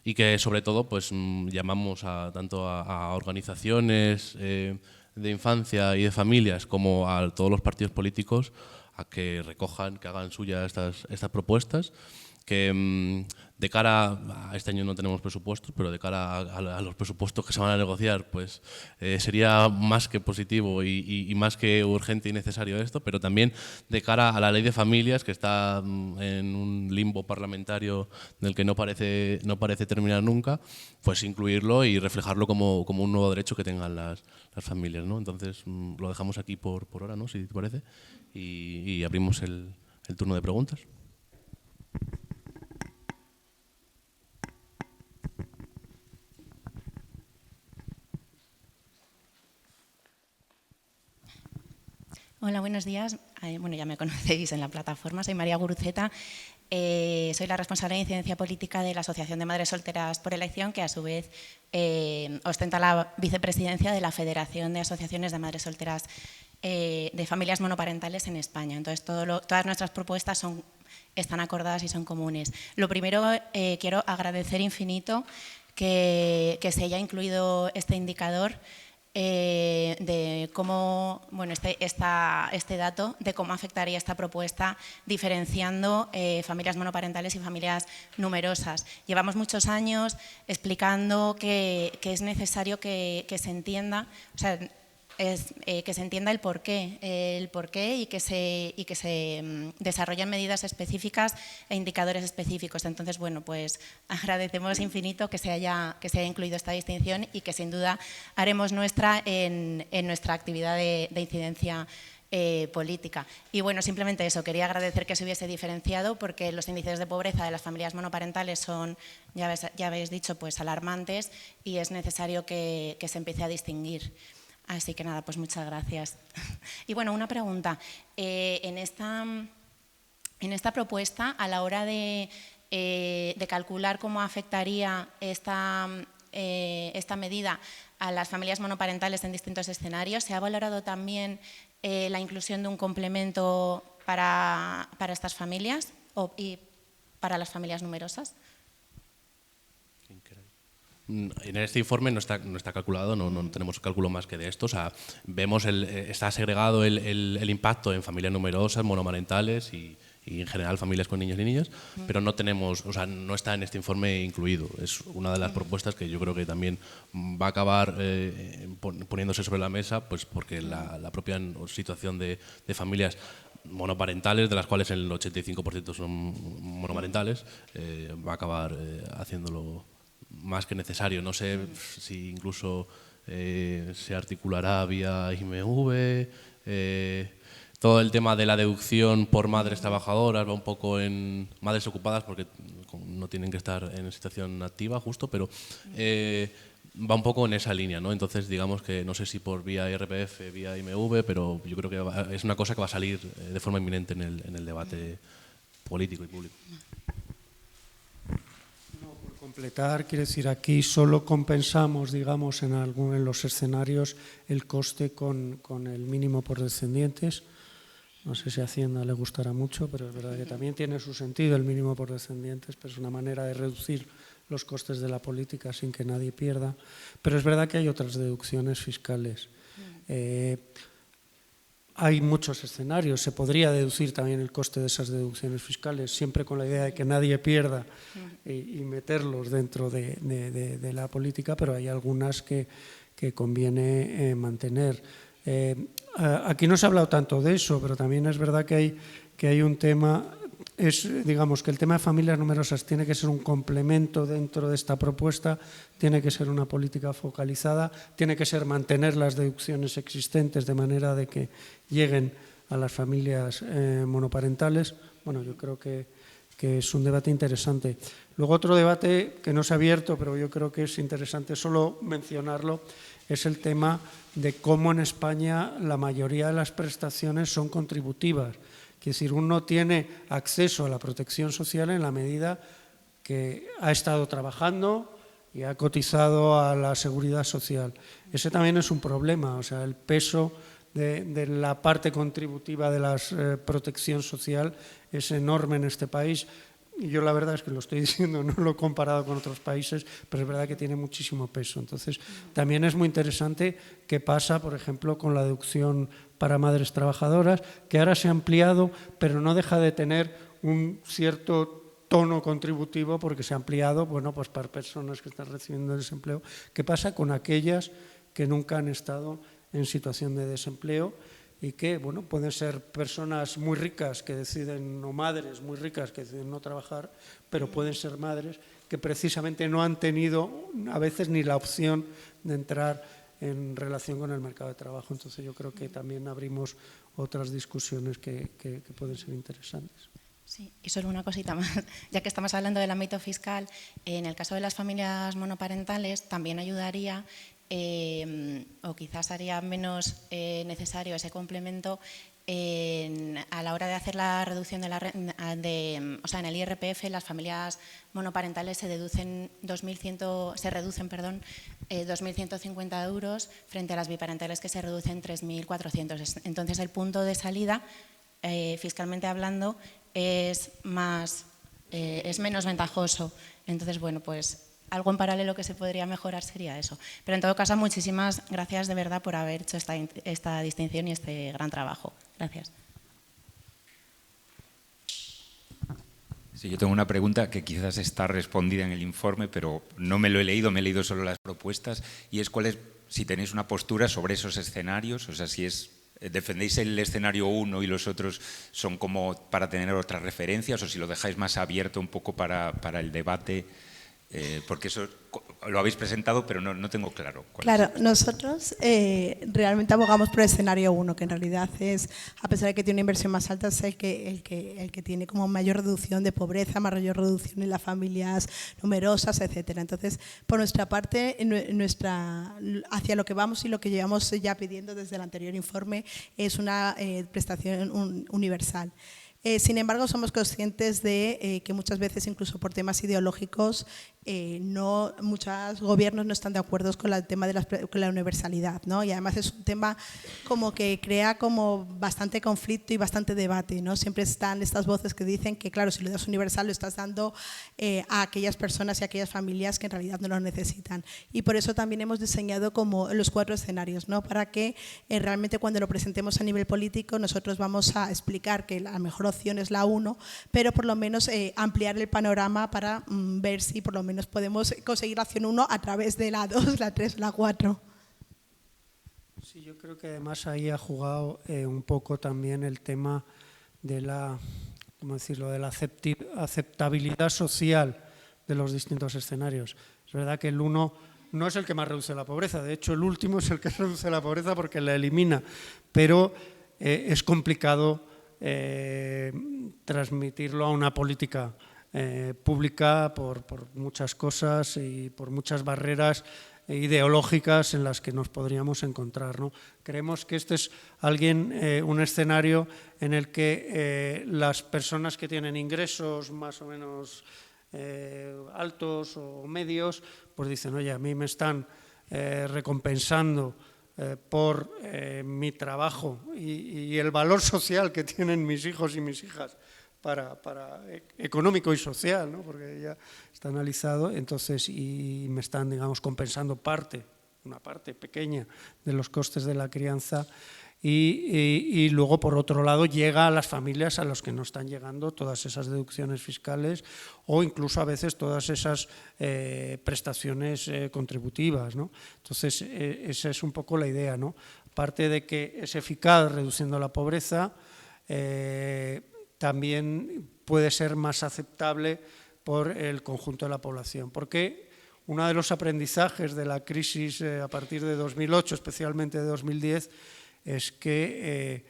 y que sobre todo pues llamamos tanto a organizaciones de infancia y de familias como a todos los partidos políticos a que recojan, que hagan suyas estas propuestas, que de cara a este año no tenemos presupuestos, pero de cara a los presupuestos que se van a negociar, pues sería más que positivo y más que urgente y necesario esto, pero también de cara a la ley de familias, que está en un limbo parlamentario del que no parece terminar nunca, pues incluirlo y reflejarlo como un nuevo derecho que tengan las familias, ¿no? Entonces lo dejamos aquí por ahora, ¿no? Si te parece, y abrimos el turno de preguntas. Hola, buenos días. Bueno, ya me conocéis en la plataforma, soy María Guruceta. Soy la responsable de incidencia política de la Asociación de Madres Solteras por Elección, que a su vez ostenta la vicepresidencia de la Federación de Asociaciones de Madres Solteras de Familias Monoparentales en España. Entonces, todas nuestras propuestas están acordadas y son comunes. Lo primero, quiero agradecer infinito que se haya incluido este indicador de cómo, bueno, este dato de cómo afectaría esta propuesta diferenciando familias monoparentales y familias numerosas. Llevamos muchos años explicando que es necesario que se entienda, o sea, que se entienda el porqué y que se desarrollen medidas específicas e indicadores específicos. Entonces, bueno, pues agradecemos infinito que se haya incluido esta distinción y que sin duda haremos nuestra en nuestra actividad de incidencia política. Y bueno, simplemente eso, quería agradecer que se hubiese diferenciado, porque los índices de pobreza de las familias monoparentales son, ya habéis dicho, pues alarmantes, y es necesario que se empiece a distinguir. Así que nada, pues muchas gracias. Y bueno, una pregunta. En esta propuesta, a la hora de calcular cómo afectaría esta medida a las familias monoparentales en distintos escenarios, ¿se ha valorado también la inclusión de un complemento para estas familias y para las familias numerosas? En este informe no está calculado, no tenemos cálculo más que de esto. O sea, vemos está segregado el impacto en familias numerosas, monomarentales y en general familias con niños y niñas, pero no tenemos, o sea, no está en este informe incluido. Es una de las propuestas que yo creo que también va a acabar poniéndose sobre la mesa, pues porque la propia situación de familias monoparentales, de las cuales el 85% son monomarentales, va a acabar haciéndolo más que necesario. No sé si incluso se articulará vía IMV. Todo el tema de la deducción por madres trabajadoras va un poco en madres ocupadas, porque no tienen que estar en situación activa justo, pero va un poco en esa línea, ¿no? Entonces, digamos que no sé si por vía IRPF, vía IMV, pero yo creo que es una cosa que va a salir de forma inminente en el debate político y público. completar, quiere decir, aquí solo compensamos, digamos, en los escenarios el coste con el mínimo por descendientes. No sé si a Hacienda le gustará mucho, pero es verdad que también tiene su sentido el mínimo por descendientes, pero es una manera de reducir los costes de la política sin que nadie pierda. Pero es verdad que hay otras deducciones fiscales. Hay muchos escenarios, se podría deducir también el coste de esas deducciones fiscales, siempre con la idea de que nadie pierda y meterlos dentro de la política, pero hay algunas que conviene mantener. Aquí no se ha hablado tanto de eso, pero también es verdad que hay un tema, digamos que el tema de familias numerosas tiene que ser un complemento dentro de esta propuesta, tiene que ser una política focalizada, tiene que ser mantener las deducciones existentes de manera de que lleguen a las familias monoparentales. Bueno, yo creo que es un debate interesante. Luego otro debate que no se ha abierto, pero yo creo que es interesante solo mencionarlo, es el tema de cómo en España la mayoría de las prestaciones son contributivas. Es decir, uno tiene acceso a la protección social en la medida que ha estado trabajando y ha cotizado a la seguridad social. Ese también es un problema, o sea, el peso de la parte contributiva de la protección social es enorme en este país. Y yo la verdad es que lo estoy diciendo, no lo he comparado con otros países, pero es verdad que tiene muchísimo peso. Entonces, también es muy interesante qué pasa, por ejemplo, con la deducción para madres trabajadoras, que ahora se ha ampliado, pero no deja de tener un cierto tono contributivo porque se ha ampliado, bueno, pues para personas que están recibiendo desempleo. ¿Qué pasa con aquellas que nunca han estado en situación de desempleo? Y que, bueno, pueden ser personas muy ricas que deciden, o madres muy ricas que deciden no trabajar, pero pueden ser madres que precisamente no han tenido a veces ni la opción de entrar en relación con el mercado de trabajo. Entonces yo creo que también abrimos otras discusiones que pueden ser interesantes. Sí, y solo una cosita más, ya que estamos hablando del ámbito fiscal, en el caso de las familias monoparentales también ayudaría o quizás haría menos necesario ese complemento a la hora de hacer la reducción de la renta, o sea, en el IRPF las familias monoparentales se reducen 2.150 euros frente a las biparentales que se reducen 3.400. Entonces el punto de salida, fiscalmente hablando, es menos ventajoso. Entonces, bueno, pues algo en paralelo que se podría mejorar sería eso. Pero en todo caso, muchísimas gracias de verdad por haber hecho esta distinción y este gran trabajo. Gracias. Sí, yo tengo una pregunta que quizás está respondida en el informe, pero no me lo he leído solo las propuestas, y es si tenéis una postura sobre esos escenarios, o sea, si defendéis el escenario 1 y los otros son como para tener otras referencias, o si lo dejáis más abierto un poco para el debate. Porque eso lo habéis presentado, pero no tengo claro. Claro, nosotros realmente abogamos por el escenario 1, que en realidad es, a pesar de que tiene una inversión más alta, es el que tiene como mayor reducción de pobreza, mayor reducción en las familias numerosas, etcétera. Entonces, por nuestra parte, hacia lo que vamos y lo que llevamos ya pidiendo desde el anterior informe es una prestación universal. Sin embargo, somos conscientes de que muchas veces, incluso por temas ideológicos, muchos gobiernos no están de acuerdo con el tema de la universalidad, ¿no? Y además es un tema como que crea como bastante conflicto y bastante debate, ¿no? Siempre están estas voces que dicen que, claro, si lo das universal lo estás dando a aquellas personas y a aquellas familias que en realidad no lo necesitan. Y por eso también hemos diseñado como los 4 escenarios, ¿no? Para que realmente cuando lo presentemos a nivel político nosotros vamos a explicar que la mejor opción es la 1, pero por lo menos ampliar el panorama para ver si por lo menos podemos conseguir la opción 1 a través de la 2, la 3, la 4. Sí, yo creo que además ahí ha jugado un poco también el tema de la, ¿cómo decirlo?, de la aceptabilidad social de los distintos escenarios. Es verdad que el 1 no es el que más reduce la pobreza, de hecho el último es el que reduce la pobreza porque la elimina, pero es complicado transmitirlo a una política pública por muchas cosas y por muchas barreras ideológicas en las que nos podríamos encontrar, ¿no? Creemos que este es un escenario en el que las personas que tienen ingresos más o menos altos o medios, pues dicen, oye, a mí me están recompensando por mi trabajo y el valor social que tienen mis hijos y mis hijas para económico y social, ¿no? Porque ya está analizado, entonces, y me están, digamos, compensando una parte pequeña de los costes de la crianza. Y luego, por otro lado, llega a las familias a las que no están llegando todas esas deducciones fiscales o incluso a veces todas esas prestaciones contributivas, ¿no? Entonces, esa es un poco la idea, ¿no? Aparte de que es eficaz reduciendo la pobreza, también puede ser más aceptable por el conjunto de la población. Porque uno de los aprendizajes de la crisis a partir de 2008, especialmente de 2010, es que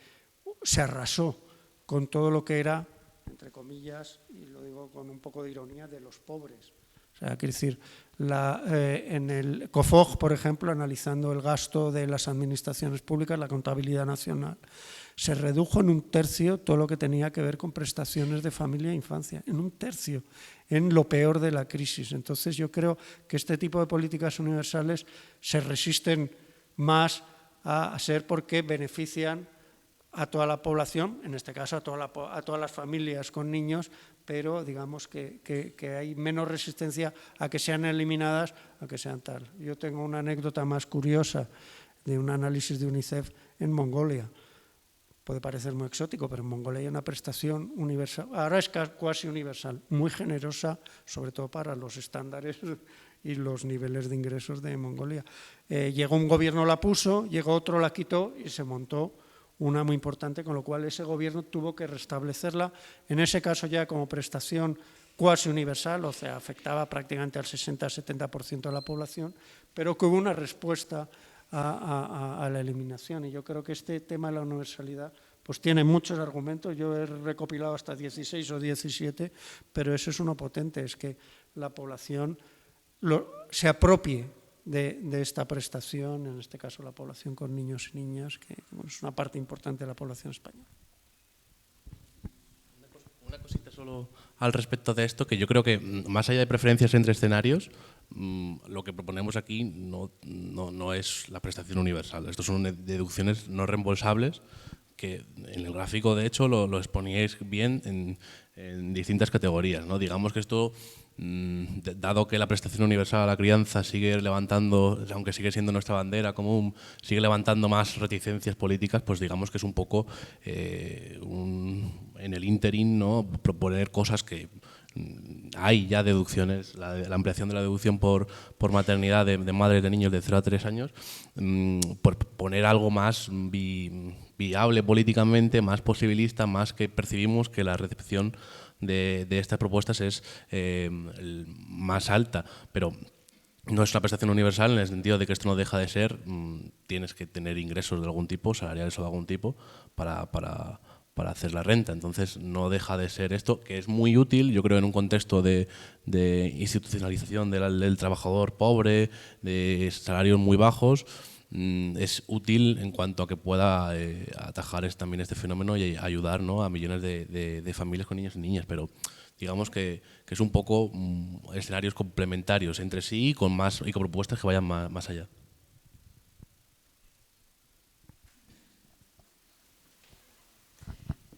se arrasó con todo lo que era, entre comillas, y lo digo con un poco de ironía, de los pobres. O sea, quiero decir, en el COFOG, por ejemplo, analizando el gasto de las administraciones públicas, la contabilidad nacional, se redujo en 1/3 todo lo que tenía que ver con prestaciones de familia e infancia, en 1/3, en lo peor de la crisis. Entonces, yo creo que este tipo de políticas universales se resisten más a ser porque benefician a toda la población, en este caso a todas las familias con niños, pero digamos que hay menos resistencia a que sean eliminadas, a que sean tal. Yo tengo una anécdota más curiosa de un análisis de UNICEF en Mongolia. Puede parecer muy exótico, pero en Mongolia hay una prestación universal, ahora es casi universal, muy generosa, sobre todo para los estándares y los niveles de ingresos de Mongolia. Llegó un gobierno, la puso, llegó otro, la quitó y se montó una muy importante, con lo cual ese gobierno tuvo que restablecerla, en ese caso ya como prestación cuasi universal, o sea, afectaba prácticamente al 60-70% de la población, pero que hubo una respuesta a la eliminación. Y yo creo que este tema de la universalidad pues tiene muchos argumentos, yo he recopilado hasta 16 o 17, pero eso es uno potente, es que la población se apropie de esta prestación, en este caso la población con niños y niñas, que es una parte importante de la población española. Una cosita solo al respecto de esto, que yo creo que más allá de preferencias entre escenarios, lo que proponemos aquí no es la prestación universal. Estos son deducciones no reembolsables que en el gráfico, de hecho, lo exponíais bien en distintas categorías, ¿no? Digamos que esto, dado que la prestación universal a la crianza sigue levantando, aunque sigue siendo nuestra bandera común, sigue levantando más reticencias políticas, pues digamos que es un poco en el ínterin, ¿no? Proponer cosas que hay ya deducciones, la ampliación de la deducción por maternidad de madres de niños de 0 a 3 años, por poner algo más viable políticamente, más posibilista, más que percibimos que la recepción de estas propuestas es más alta, pero no es una prestación universal en el sentido de que esto no deja de ser, tienes que tener ingresos de algún tipo, salariales o de algún tipo, para hacer la renta. Entonces no deja de ser esto, que es muy útil, yo creo, en un contexto de institucionalización del trabajador pobre, de salarios muy bajos. Es útil en cuanto a que pueda atajar también este fenómeno y ayudar, ¿no?, a millones de familias con niños y niñas, pero digamos que es un poco escenarios complementarios entre sí y con propuestas que vayan más allá.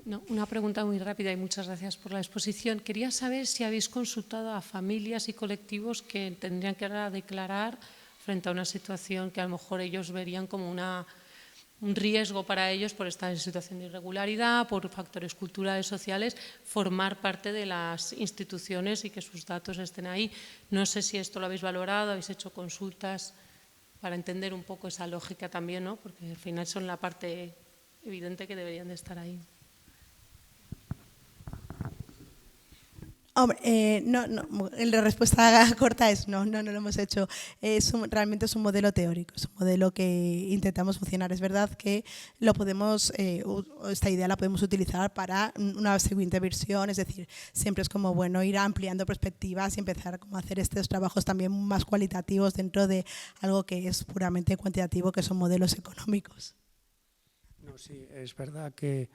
No, una pregunta muy rápida y muchas gracias por la exposición. Quería saber si habéis consultado a familias y colectivos que tendrían que ahora declarar frente a una situación que a lo mejor ellos verían como un riesgo para ellos por estar en situación de irregularidad, por factores culturales, sociales, formar parte de las instituciones y que sus datos estén ahí. No sé si esto lo habéis valorado, habéis hecho consultas para entender un poco esa lógica también, ¿no? Porque al final son la parte evidente que deberían de estar ahí. Hombre, la respuesta corta es no lo hemos hecho. Realmente es un modelo teórico, es un modelo que intentamos funcionar. Es verdad que esta idea la podemos utilizar para una siguiente versión, es decir, siempre es como bueno ir ampliando perspectivas y empezar como a hacer estos trabajos también más cualitativos dentro de algo que es puramente cuantitativo, que son modelos económicos. No, sí, es verdad que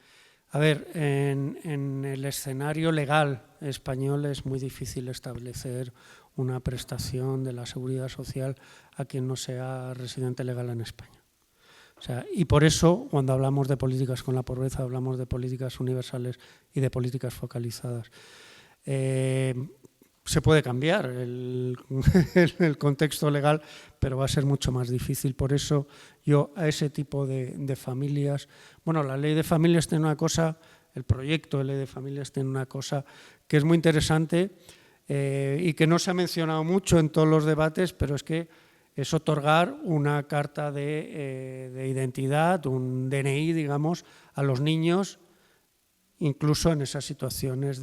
A ver, en el escenario legal español es muy difícil establecer una prestación de la seguridad social a quien no sea residente legal en España. O sea, y por eso, cuando hablamos de políticas con la pobreza, hablamos de políticas universales y de políticas focalizadas. Se puede cambiar el contexto legal, pero va a ser mucho más difícil. Por eso yo a ese tipo de familias... Bueno, la ley de familias tiene una cosa, el proyecto de ley de familias tiene una cosa que es muy interesante y que no se ha mencionado mucho en todos los debates, pero es que es otorgar una carta de identidad, un DNI, digamos, a los niños, incluso en esas situaciones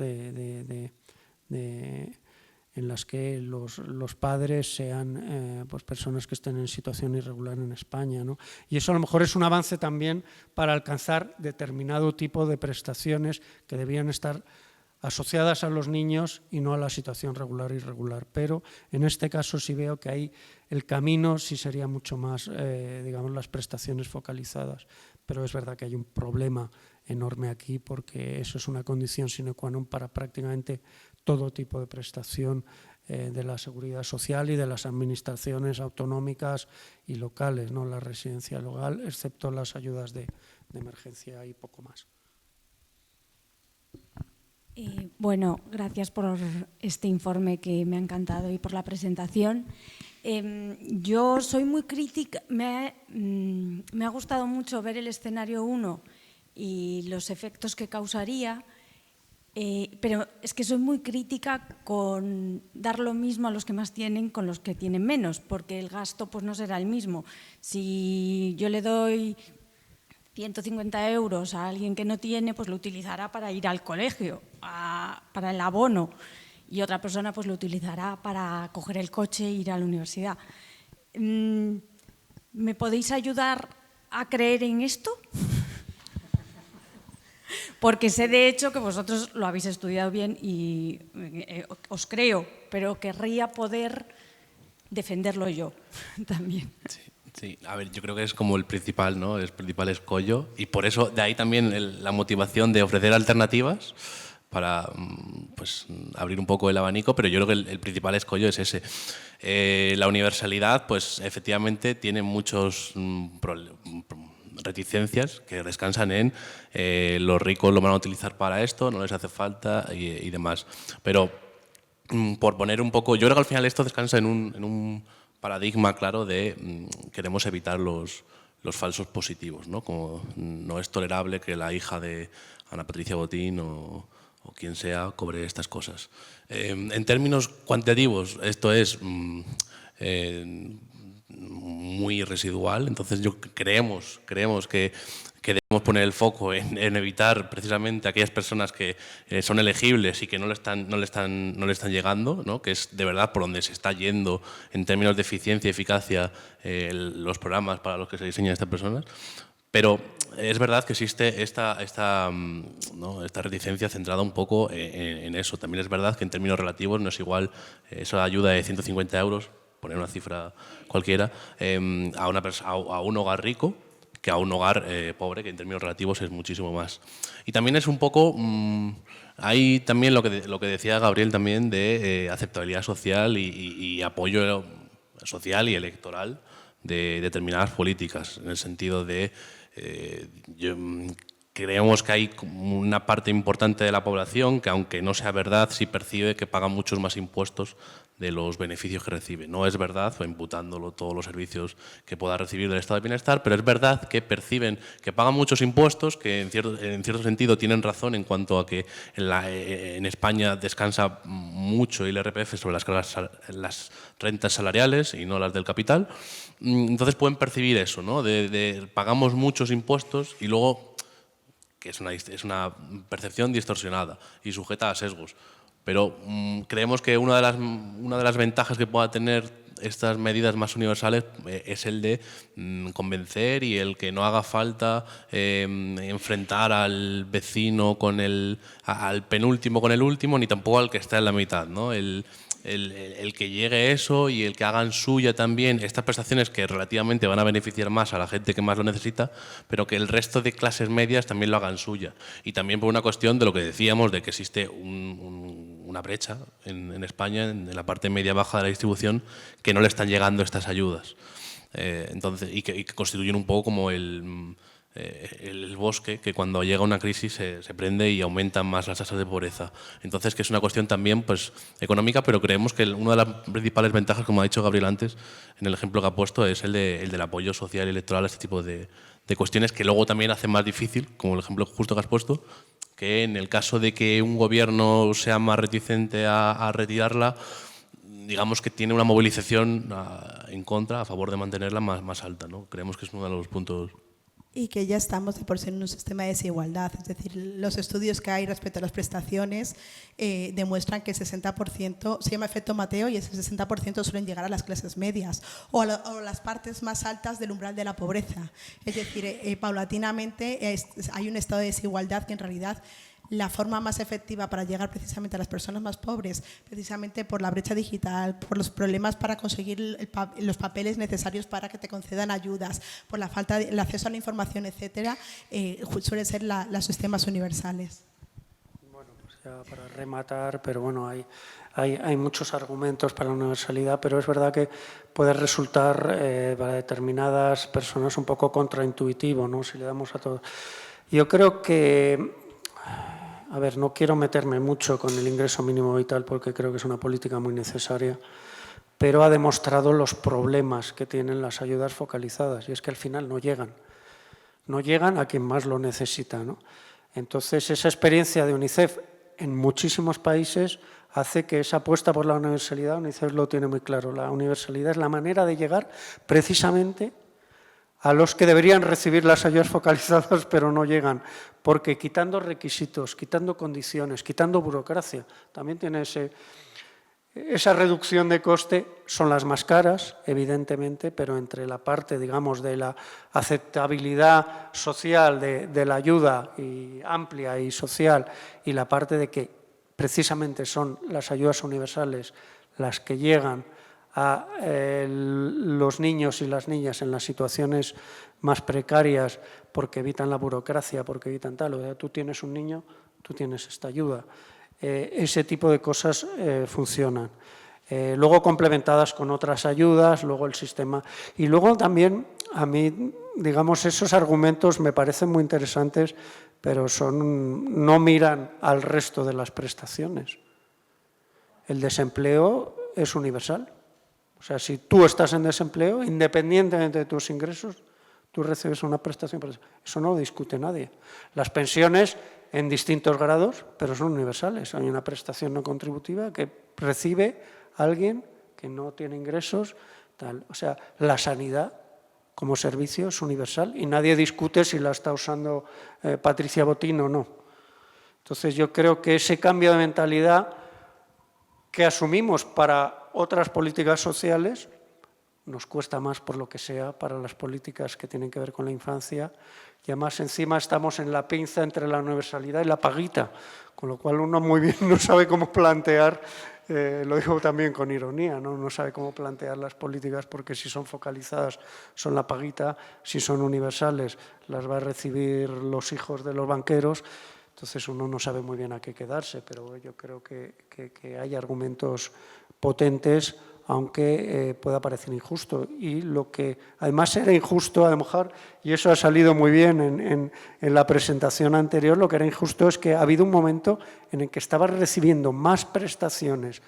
en las que los padres sean pues personas que estén en situación irregular en España, ¿no? Y eso a lo mejor es un avance también para alcanzar determinado tipo de prestaciones que debían estar asociadas a los niños y no a la situación regular e irregular. Pero en este caso sí veo que ahí el camino sí sería mucho más, digamos, las prestaciones focalizadas. Pero es verdad que hay un problema enorme aquí porque eso es una condición sine qua non para prácticamente todo tipo de prestación de la seguridad social y de las administraciones autonómicas y locales, ¿no? La residencia legal, excepto las ayudas de emergencia y poco más. Bueno, gracias por este informe que me ha encantado y por la presentación. Yo soy muy crítica, me ha gustado mucho ver el escenario 1 y los efectos que causaría, pero es que soy muy crítica con dar lo mismo a los que más tienen con los que tienen menos, porque el gasto pues no será el mismo. Si yo le doy 150 euros a alguien que no tiene, pues lo utilizará para ir al colegio, para el abono, y otra persona pues lo utilizará para coger el coche e ir a la universidad. ¿Me podéis ayudar a creer en esto? Porque sé de hecho que vosotros lo habéis estudiado bien y os creo, pero querría poder defenderlo yo también. Sí, a ver, yo creo que es como el principal, ¿no? El principal escollo, y por eso de ahí también la motivación de ofrecer alternativas para pues, abrir un poco el abanico, pero yo creo que el principal escollo es ese. La universalidad, pues efectivamente tiene muchos reticencias que descansan en los ricos lo van a utilizar para esto, no les hace falta y demás. Pero por poner un poco, yo creo que al final esto descansa en un paradigma claro de queremos evitar los falsos positivos, ¿no? Como no es tolerable que la hija de Ana Patricia Botín o quien sea cobre estas cosas. En términos cuantitativos, esto es muy residual, entonces creemos que debemos poner el foco en evitar precisamente aquellas personas que son elegibles y que no le están llegando, ¿no? Que es de verdad por donde se está yendo en términos de eficiencia y eficacia los programas para los que se diseñan estas personas. Pero es verdad que existe esta reticencia centrada un poco en eso. También es verdad que en términos relativos no es igual esa ayuda de 150 euros, poner una cifra cualquiera, a un hogar rico que a un hogar pobre, que en términos relativos es muchísimo más. Y también es un poco, hay también lo que decía Gabriel también de aceptabilidad social y apoyo social y electoral de determinadas políticas, en el sentido de, creemos que hay una parte importante de la población que, aunque no sea verdad, sí percibe que paga muchos más impuestos de los beneficios que recibe. No es verdad, o imputándolo todos los servicios que pueda recibir del estado de bienestar, pero es verdad que perciben que pagan muchos impuestos, que en cierto sentido tienen razón en cuanto a que en España descansa mucho el IRPF sobre las rentas salariales y no las del capital. Entonces pueden percibir eso, ¿no? De pagamos muchos impuestos y luego, que es una percepción distorsionada y sujeta a sesgos. Pero creemos que una de las ventajas que pueda tener estas medidas más universales es el de convencer y el que no haga falta enfrentar al vecino al penúltimo con el último, ni tampoco al que está en la mitad, ¿no? el que llegue eso y el que hagan suya también estas prestaciones que relativamente van a beneficiar más a la gente que más lo necesita, pero que el resto de clases medias también lo hagan suya. Y también por una cuestión de lo que decíamos, de que existe una brecha en España, en la parte media-baja de la distribución, que no le están llegando estas ayudas. Entonces, y que constituyen un poco como el bosque que cuando llega una crisis se prende y aumentan más las tasas de pobreza. Entonces, que es una cuestión también pues, económica, pero creemos que una de las principales ventajas, como ha dicho Gabriel antes, en el ejemplo que ha puesto, es el del apoyo social y electoral a este tipo de cuestiones que luego también hacen más difícil, como el ejemplo justo que has puesto, que en el caso de que un gobierno sea más reticente a retirarla, digamos que tiene una movilización en contra, a favor de mantenerla más alta, ¿no? Creemos que es uno de los puntos. Y que ya estamos de por sí en un sistema de desigualdad, es decir, los estudios que hay respecto a las prestaciones demuestran que el 60%, se llama efecto Mateo, y ese 60% suelen llegar a las clases medias o a las partes más altas del umbral de la pobreza. Es decir, paulatinamente hay un estado de desigualdad que en realidad la forma más efectiva para llegar precisamente a las personas más pobres, precisamente por la brecha digital, por los problemas para conseguir los papeles necesarios para que te concedan ayudas, por la falta del acceso a la información, etcétera, suelen ser los sistemas universales. Bueno, pues ya para rematar, pero bueno, hay muchos argumentos para la universalidad, pero es verdad que puede resultar para determinadas personas un poco contraintuitivo, ¿no? Si le damos a todos. Yo creo que, a ver, no quiero meterme mucho con el ingreso mínimo vital porque creo que es una política muy necesaria, pero ha demostrado los problemas que tienen las ayudas focalizadas y es que al final no llegan a quien más lo necesita, ¿no? Entonces, esa experiencia de UNICEF en muchísimos países hace que esa apuesta por la universalidad, UNICEF lo tiene muy claro, la universalidad es la manera de llegar precisamente a los que deberían recibir las ayudas focalizadas pero no llegan, porque quitando requisitos, quitando condiciones, quitando burocracia, también tiene esa reducción de coste, son las más caras, evidentemente, pero entre la parte, digamos, de la aceptabilidad social de la ayuda amplia y social y la parte de que precisamente son las ayudas universales las que llegan a los niños y las niñas en las situaciones más precarias porque evitan la burocracia, porque evitan tal, o sea, tú tienes un niño, tú tienes esta ayuda. Ese tipo de cosas funcionan. Luego complementadas con otras ayudas, luego el sistema. Y luego también, a mí, digamos, esos argumentos me parecen muy interesantes, pero no miran al resto de las prestaciones. El desempleo es universal. O sea, si tú estás en desempleo, independientemente de tus ingresos, tú recibes una prestación. Eso no lo discute nadie. Las pensiones en distintos grados, pero son universales. Hay una prestación no contributiva que recibe alguien que no tiene ingresos, tal. O sea, la sanidad como servicio es universal y nadie discute si la está usando Patricia Botín o no. Entonces, yo creo que ese cambio de mentalidad que asumimos para otras políticas sociales nos cuesta más, por lo que sea, para las políticas que tienen que ver con la infancia. Y además encima estamos en la pinza entre la universalidad y la paguita, con lo cual uno muy bien no sabe cómo plantear, lo digo también con ironía, no sabe cómo plantear las políticas porque si son focalizadas son la paguita, si son universales las va a recibir los hijos de los banqueros. Entonces uno no sabe muy bien a qué quedarse, pero yo creo que hay argumentos potentes, aunque pueda parecer injusto. Y lo que además era injusto, a lo mejor, y eso ha salido muy bien en la presentación anterior, lo que era injusto es que ha habido un momento en el que estaba recibiendo más prestaciones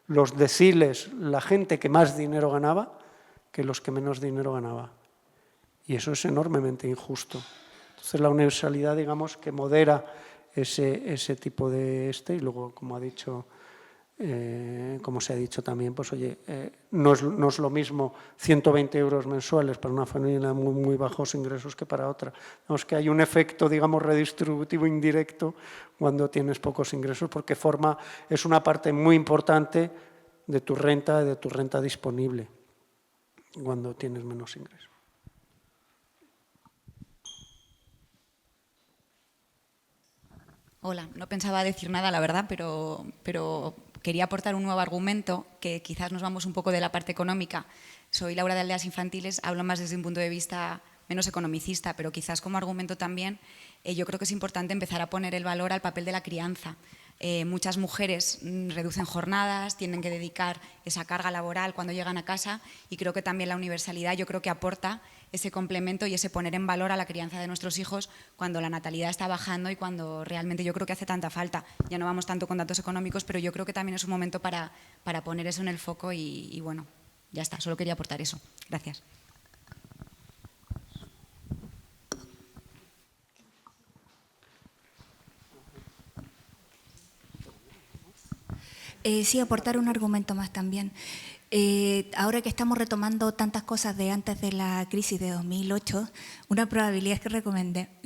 los deciles, la gente que más dinero ganaba, que los que menos dinero ganaba. Y eso es enormemente injusto. Entonces la universalidad, digamos, que modera ese tipo de y luego, como se ha dicho también, pues oye, no es lo mismo 120 euros mensuales para una familia de muy bajos ingresos que para otra. Vemos que hay un efecto, digamos, redistributivo indirecto cuando tienes pocos ingresos porque es una parte muy importante de tu renta disponible cuando tienes menos ingresos. Hola, no pensaba decir nada, la verdad, pero quería aportar un nuevo argumento, que quizás nos vamos un poco de la parte económica. Soy Laura de Aldeas Infantiles, hablo más desde un punto de vista menos economicista, pero quizás como argumento también, yo creo que es importante empezar a poner el valor al papel de la crianza. Muchas mujeres reducen jornadas, tienen que dedicar esa carga laboral cuando llegan a casa, y creo que también la universalidad yo creo que aporta ese complemento y ese poner en valor a la crianza de nuestros hijos cuando la natalidad está bajando y cuando realmente yo creo que hace tanta falta. Ya no vamos tanto con datos económicos, pero yo creo que también es un momento para poner eso en el foco y bueno, ya está, solo quería aportar eso. Gracias. Sí, aportar un argumento más también. Ahora que estamos retomando tantas cosas de antes de la crisis de 2008, una probabilidad es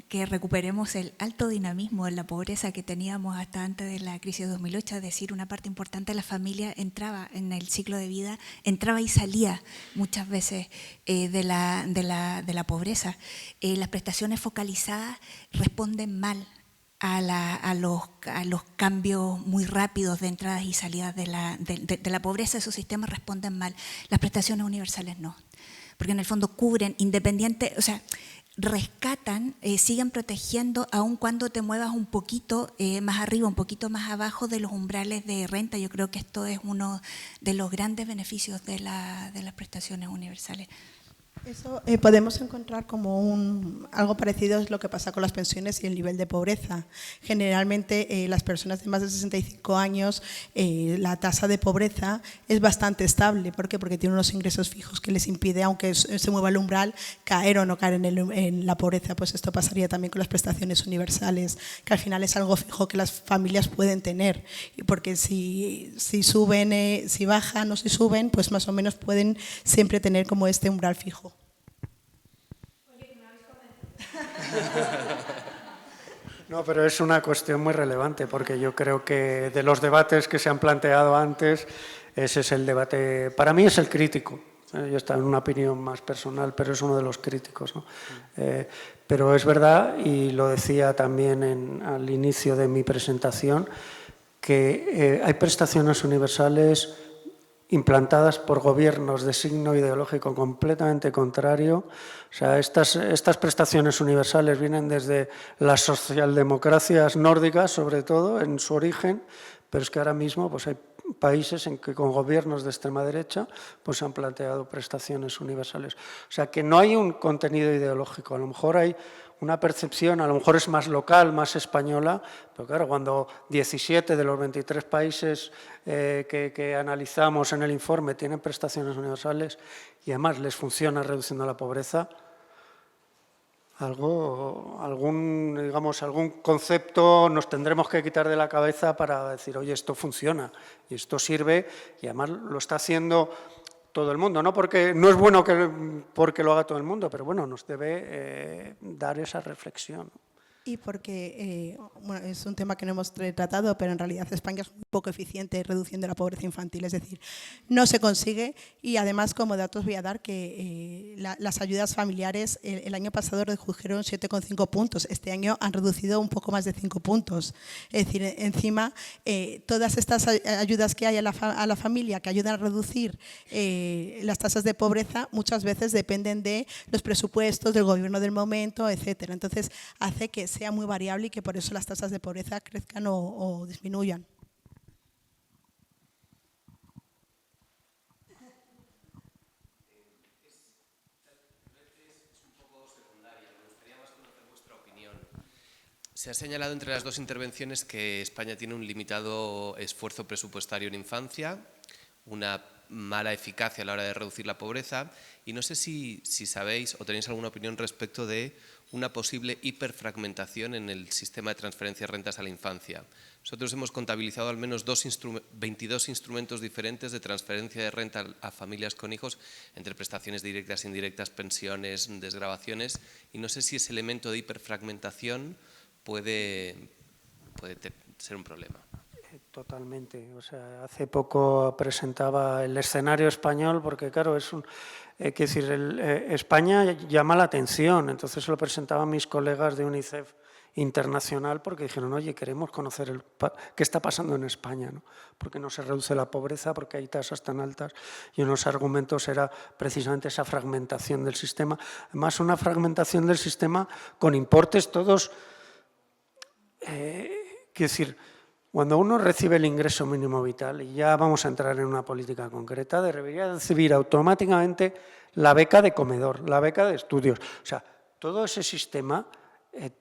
que recuperemos el alto dinamismo en la pobreza que teníamos hasta antes de la crisis de 2008, es decir, una parte importante de la familia entraba en el ciclo de vida, entraba y salía muchas veces de la pobreza. Las prestaciones focalizadas responden mal a los cambios muy rápidos de entradas y salidas de la pobreza. Esos sistemas responden mal. Las prestaciones universales no, porque en el fondo cubren independiente, o sea, rescatan, siguen protegiendo aun cuando te muevas un poquito más arriba, un poquito más abajo de los umbrales de renta. Yo creo que esto es uno de los grandes beneficios de las prestaciones universales. Eso podemos encontrar como algo parecido es lo que pasa con las pensiones y el nivel de pobreza. Generalmente las personas de más de 65 años, la tasa de pobreza es bastante estable. ¿Por qué? Porque tienen unos ingresos fijos que les impide, aunque se mueva el umbral, caer o no caer en la pobreza. Pues esto pasaría también con las prestaciones universales, que al final es algo fijo que las familias pueden tener. Porque si suben, si bajan o si suben, pues más o menos pueden siempre tener como este umbral fijo. No, pero es una cuestión muy relevante, porque yo creo que de los debates que se han planteado antes, ese es el debate, para mí es el crítico. Yo estoy en una opinión más personal, pero es uno de los críticos, ¿no? Pero es verdad, y lo decía también al inicio de mi presentación, que hay prestaciones universales implantadas por gobiernos de signo ideológico completamente contrario. O sea, estas prestaciones universales vienen desde las socialdemocracias nórdicas, sobre todo, en su origen, pero es que ahora mismo pues, hay países en que con gobiernos de extrema derecha pues, se han planteado prestaciones universales. O sea, que no hay un contenido ideológico, a lo mejor hay una percepción, a lo mejor es más local, más española, pero claro, cuando 17 de los 23 países que analizamos en el informe tienen prestaciones universales y además les funciona reduciendo la pobreza, algún concepto nos tendremos que quitar de la cabeza para decir, oye, esto funciona y esto sirve, y además lo está haciendo todo el mundo, no porque no es bueno porque lo haga todo el mundo, pero bueno, nos debe dar esa reflexión. Y porque bueno, es un tema que no hemos tratado, pero en realidad España es muy poco eficiente reduciendo la pobreza infantil, es decir, no se consigue. Y además, como datos voy a dar que las ayudas familiares el año pasado redujeron 7,5 puntos, este año han reducido un poco más de 5 puntos. Es decir, encima, todas estas ayudas que hay a la familia que ayudan a reducir las tasas de pobreza, muchas veces dependen de los presupuestos del gobierno del momento, etcétera. Entonces, hace que sea muy variable y que por eso las tasas de pobreza crezcan o disminuyan. Se ha señalado entre las dos intervenciones que España tiene un limitado esfuerzo presupuestario en infancia, una mala eficacia a la hora de reducir la pobreza, y no sé si sabéis o tenéis alguna opinión respecto de una posible hiperfragmentación en el sistema de transferencia de rentas a la infancia. Nosotros hemos contabilizado al menos 22 instrumentos diferentes de transferencia de renta a familias con hijos, entre prestaciones directas, indirectas, pensiones, desgravaciones, y no sé si ese elemento de hiperfragmentación puede ser un problema. Totalmente. O sea, hace poco presentaba el escenario español, porque claro, España llama la atención, entonces lo presentaban mis colegas de UNICEF internacional porque dijeron, oye, queremos conocer qué está pasando en España, ¿no? ¿Por qué no se reduce la pobreza? ¿Por qué hay tasas tan altas? Y uno de los argumentos era precisamente esa fragmentación del sistema. Además, una fragmentación del sistema con importes todos... quiero decir, cuando uno recibe el ingreso mínimo vital, y ya vamos a entrar en una política concreta, debería recibir automáticamente la beca de comedor, la beca de estudios. O sea, todo ese sistema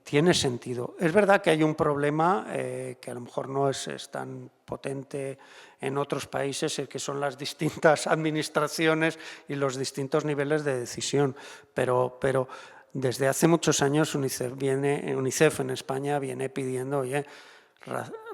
tiene sentido. Es verdad que hay un problema que a lo mejor no es tan potente en otros países, que son las distintas administraciones y los distintos niveles de decisión, pero desde hace muchos años UNICEF en España viene pidiendo, oye,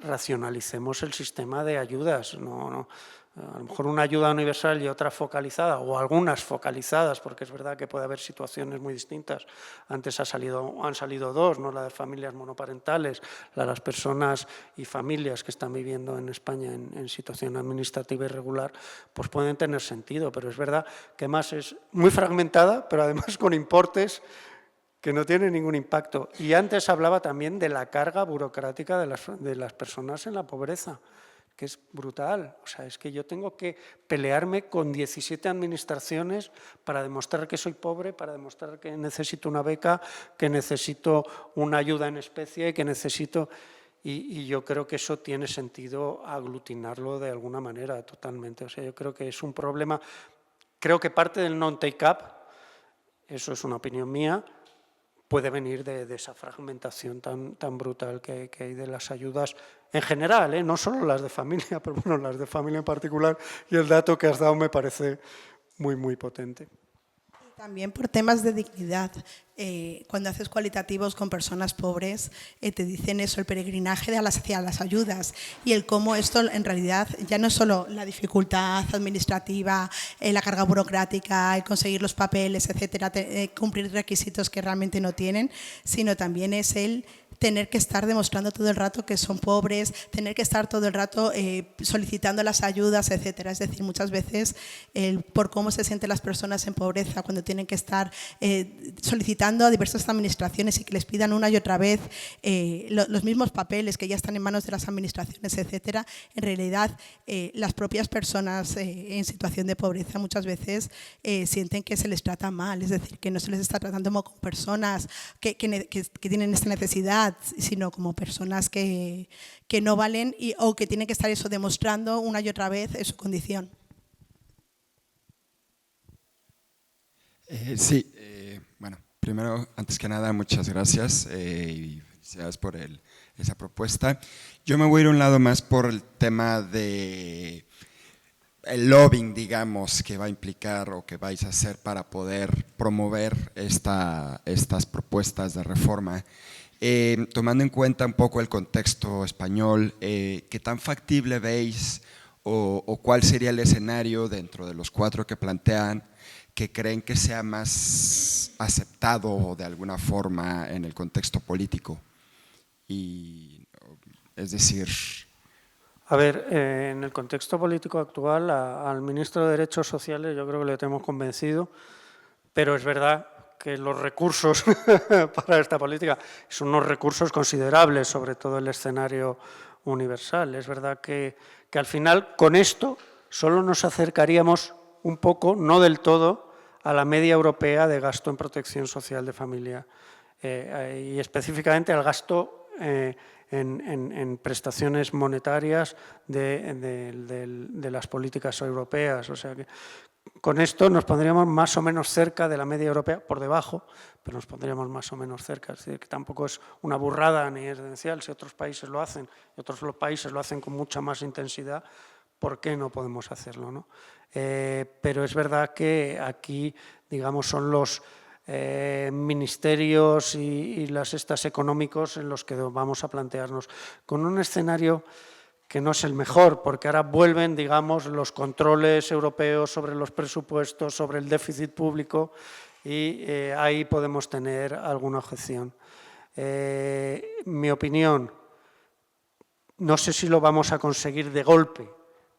racionalicemos el sistema de ayudas, a lo mejor una ayuda universal y otra focalizada, o algunas focalizadas, porque es verdad que puede haber situaciones muy distintas. Antes han salido dos, ¿no? La de familias monoparentales, la de las personas y familias que están viviendo en España en situación administrativa irregular, pues pueden tener sentido, pero es verdad que más es muy fragmentada, pero además con importes que no tienen ningún impacto. Y antes hablaba también de la carga burocrática de las personas en la pobreza, que es brutal. O sea, es que yo tengo que pelearme con 17 administraciones para demostrar que soy pobre, para demostrar que necesito una beca, que necesito una ayuda en especie, que necesito... Y yo creo que eso tiene sentido aglutinarlo de alguna manera totalmente. O sea, yo creo que es un problema... Creo que parte del non-take-up, eso es una opinión mía, puede venir de esa fragmentación tan brutal que hay de las ayudas en general, no solo las de familia, pero bueno, las de familia en particular, y el dato que has dado me parece muy, muy potente. También por temas de dignidad. Cuando haces cualitativos con personas pobres, te dicen eso, el peregrinaje hacia las ayudas y el cómo esto en realidad ya no es solo la dificultad administrativa, la carga burocrática, el conseguir los papeles, etcétera, cumplir requisitos que realmente no tienen, sino también es el tener que estar demostrando todo el rato que son pobres, tener que estar todo el rato solicitando las ayudas, etcétera. Es decir, muchas veces por cómo se sienten las personas en pobreza cuando tienen que estar solicitando a diversas administraciones y que les pidan una y otra vez los mismos papeles que ya están en manos de las administraciones, etcétera. En realidad, las propias personas en situación de pobreza muchas veces sienten que se les trata mal, es decir, que no se les está tratando como personas que tienen esta necesidad, sino como personas que no valen o que tienen que estar eso demostrando una y otra vez su condición. Sí, bueno, primero, antes que nada, muchas gracias y felicidades por esa propuesta. Yo me voy a ir a un lado más por el tema de el lobbying, digamos, que va a implicar o que vais a hacer para poder promover estas propuestas de reforma. Tomando en cuenta un poco el contexto español, ¿qué tan factible veis o cuál sería el escenario dentro de los 4 que plantean que creen que sea más aceptado de alguna forma en el contexto político? Y, es decir... A ver, en el contexto político actual, al ministro de Derechos Sociales yo creo que le tenemos convencido, pero es verdad que los recursos para esta política son unos recursos considerables, sobre todo el escenario universal. Es verdad que al final con esto solo nos acercaríamos un poco, no del todo, a la media europea de gasto en protección social de familia y específicamente al gasto en prestaciones monetarias de las políticas europeas. O sea que con esto nos pondríamos más o menos cerca de la media europea, por debajo, pero nos pondríamos más o menos cerca. Es decir, que tampoco es una burrada ni es esencial. Si otros países lo hacen y otros países lo hacen con mucha más intensidad, ¿por qué no podemos hacerlo, no? Pero es verdad que aquí, digamos, son los ministerios y las estas económicos en los que vamos a plantearnos con un escenario que no es el mejor, porque ahora vuelven, digamos, los controles europeos sobre los presupuestos, sobre el déficit público, y ahí podemos tener alguna objeción. Mi opinión, no sé si lo vamos a conseguir de golpe,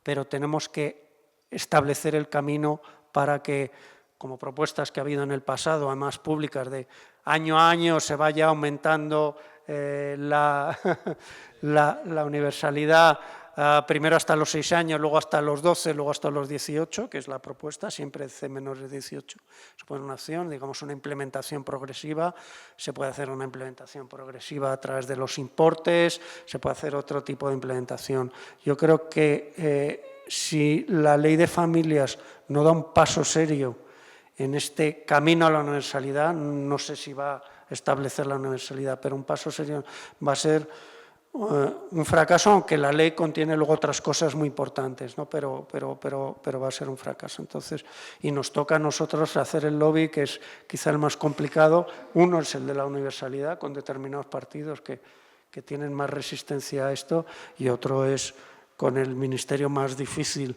pero tenemos que establecer el camino para que, como propuestas que ha habido en el pasado, además públicas, de año a año se vaya aumentando la universalidad primero hasta los 6 años, luego hasta los 12, luego hasta los 18, que es la propuesta, siempre C menores de 18 supone una opción, digamos una implementación progresiva, se puede hacer una implementación progresiva a través de los importes, se puede hacer otro tipo de implementación. Yo creo que si la ley de familias no da un paso serio en este camino a la universalidad, no sé si va a establecer la universalidad, pero un paso serio va a ser un fracaso, aunque la ley contiene luego otras cosas muy importantes, ¿no? pero va a ser un fracaso. Entonces, y nos toca a nosotros hacer el lobby, que es quizá el más complicado. Uno es el de la universalidad, con determinados partidos que tienen más resistencia a esto, y otro es con el ministerio más difícil,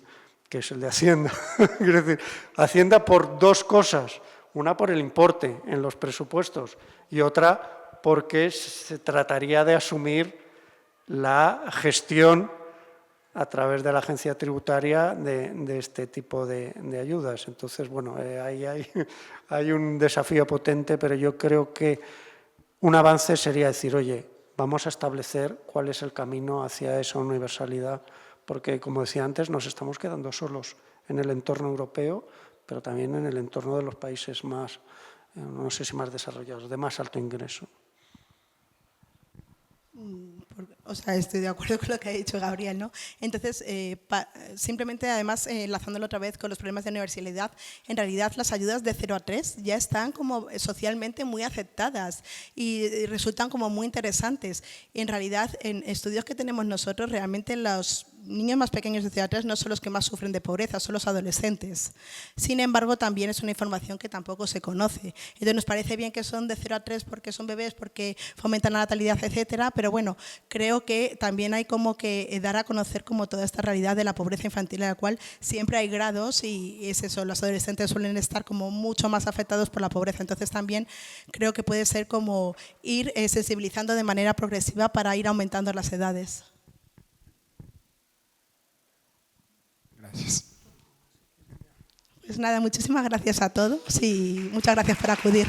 que es el de Hacienda. Es decir, Hacienda por dos cosas. Una por el importe en los presupuestos y otra porque se trataría de asumir la gestión a través de la agencia tributaria de este tipo de ayudas. Entonces, bueno, ahí hay un desafío potente, pero yo creo que un avance sería decir, oye, vamos a establecer cuál es el camino hacia esa universalidad, porque, como decía antes, nos estamos quedando solos en el entorno europeo, pero también en el entorno de los países más, no sé si más desarrollados, de más alto ingreso. O sea, estoy de acuerdo con lo que ha dicho Gabriel, ¿no? Entonces, simplemente, además, enlazándolo otra vez con los problemas de universalidad, en realidad las ayudas de 0 a 3 ya están como socialmente muy aceptadas y resultan como muy interesantes. En realidad, en estudios que tenemos nosotros, realmente los niños más pequeños de 0 a 3 no son los que más sufren de pobreza, son los adolescentes. Sin embargo, también es una información que tampoco se conoce. Entonces, nos parece bien que son de 0 a 3 porque son bebés, porque fomentan la natalidad, etcétera, pero bueno, creo que también hay como que dar a conocer como toda esta realidad de la pobreza infantil, en la cual siempre hay grados y es eso, los adolescentes suelen estar como mucho más afectados por la pobreza. Entonces, también creo que puede ser como ir sensibilizando de manera progresiva para ir aumentando las edades. Gracias. Pues nada, muchísimas gracias a todos y muchas gracias por acudir.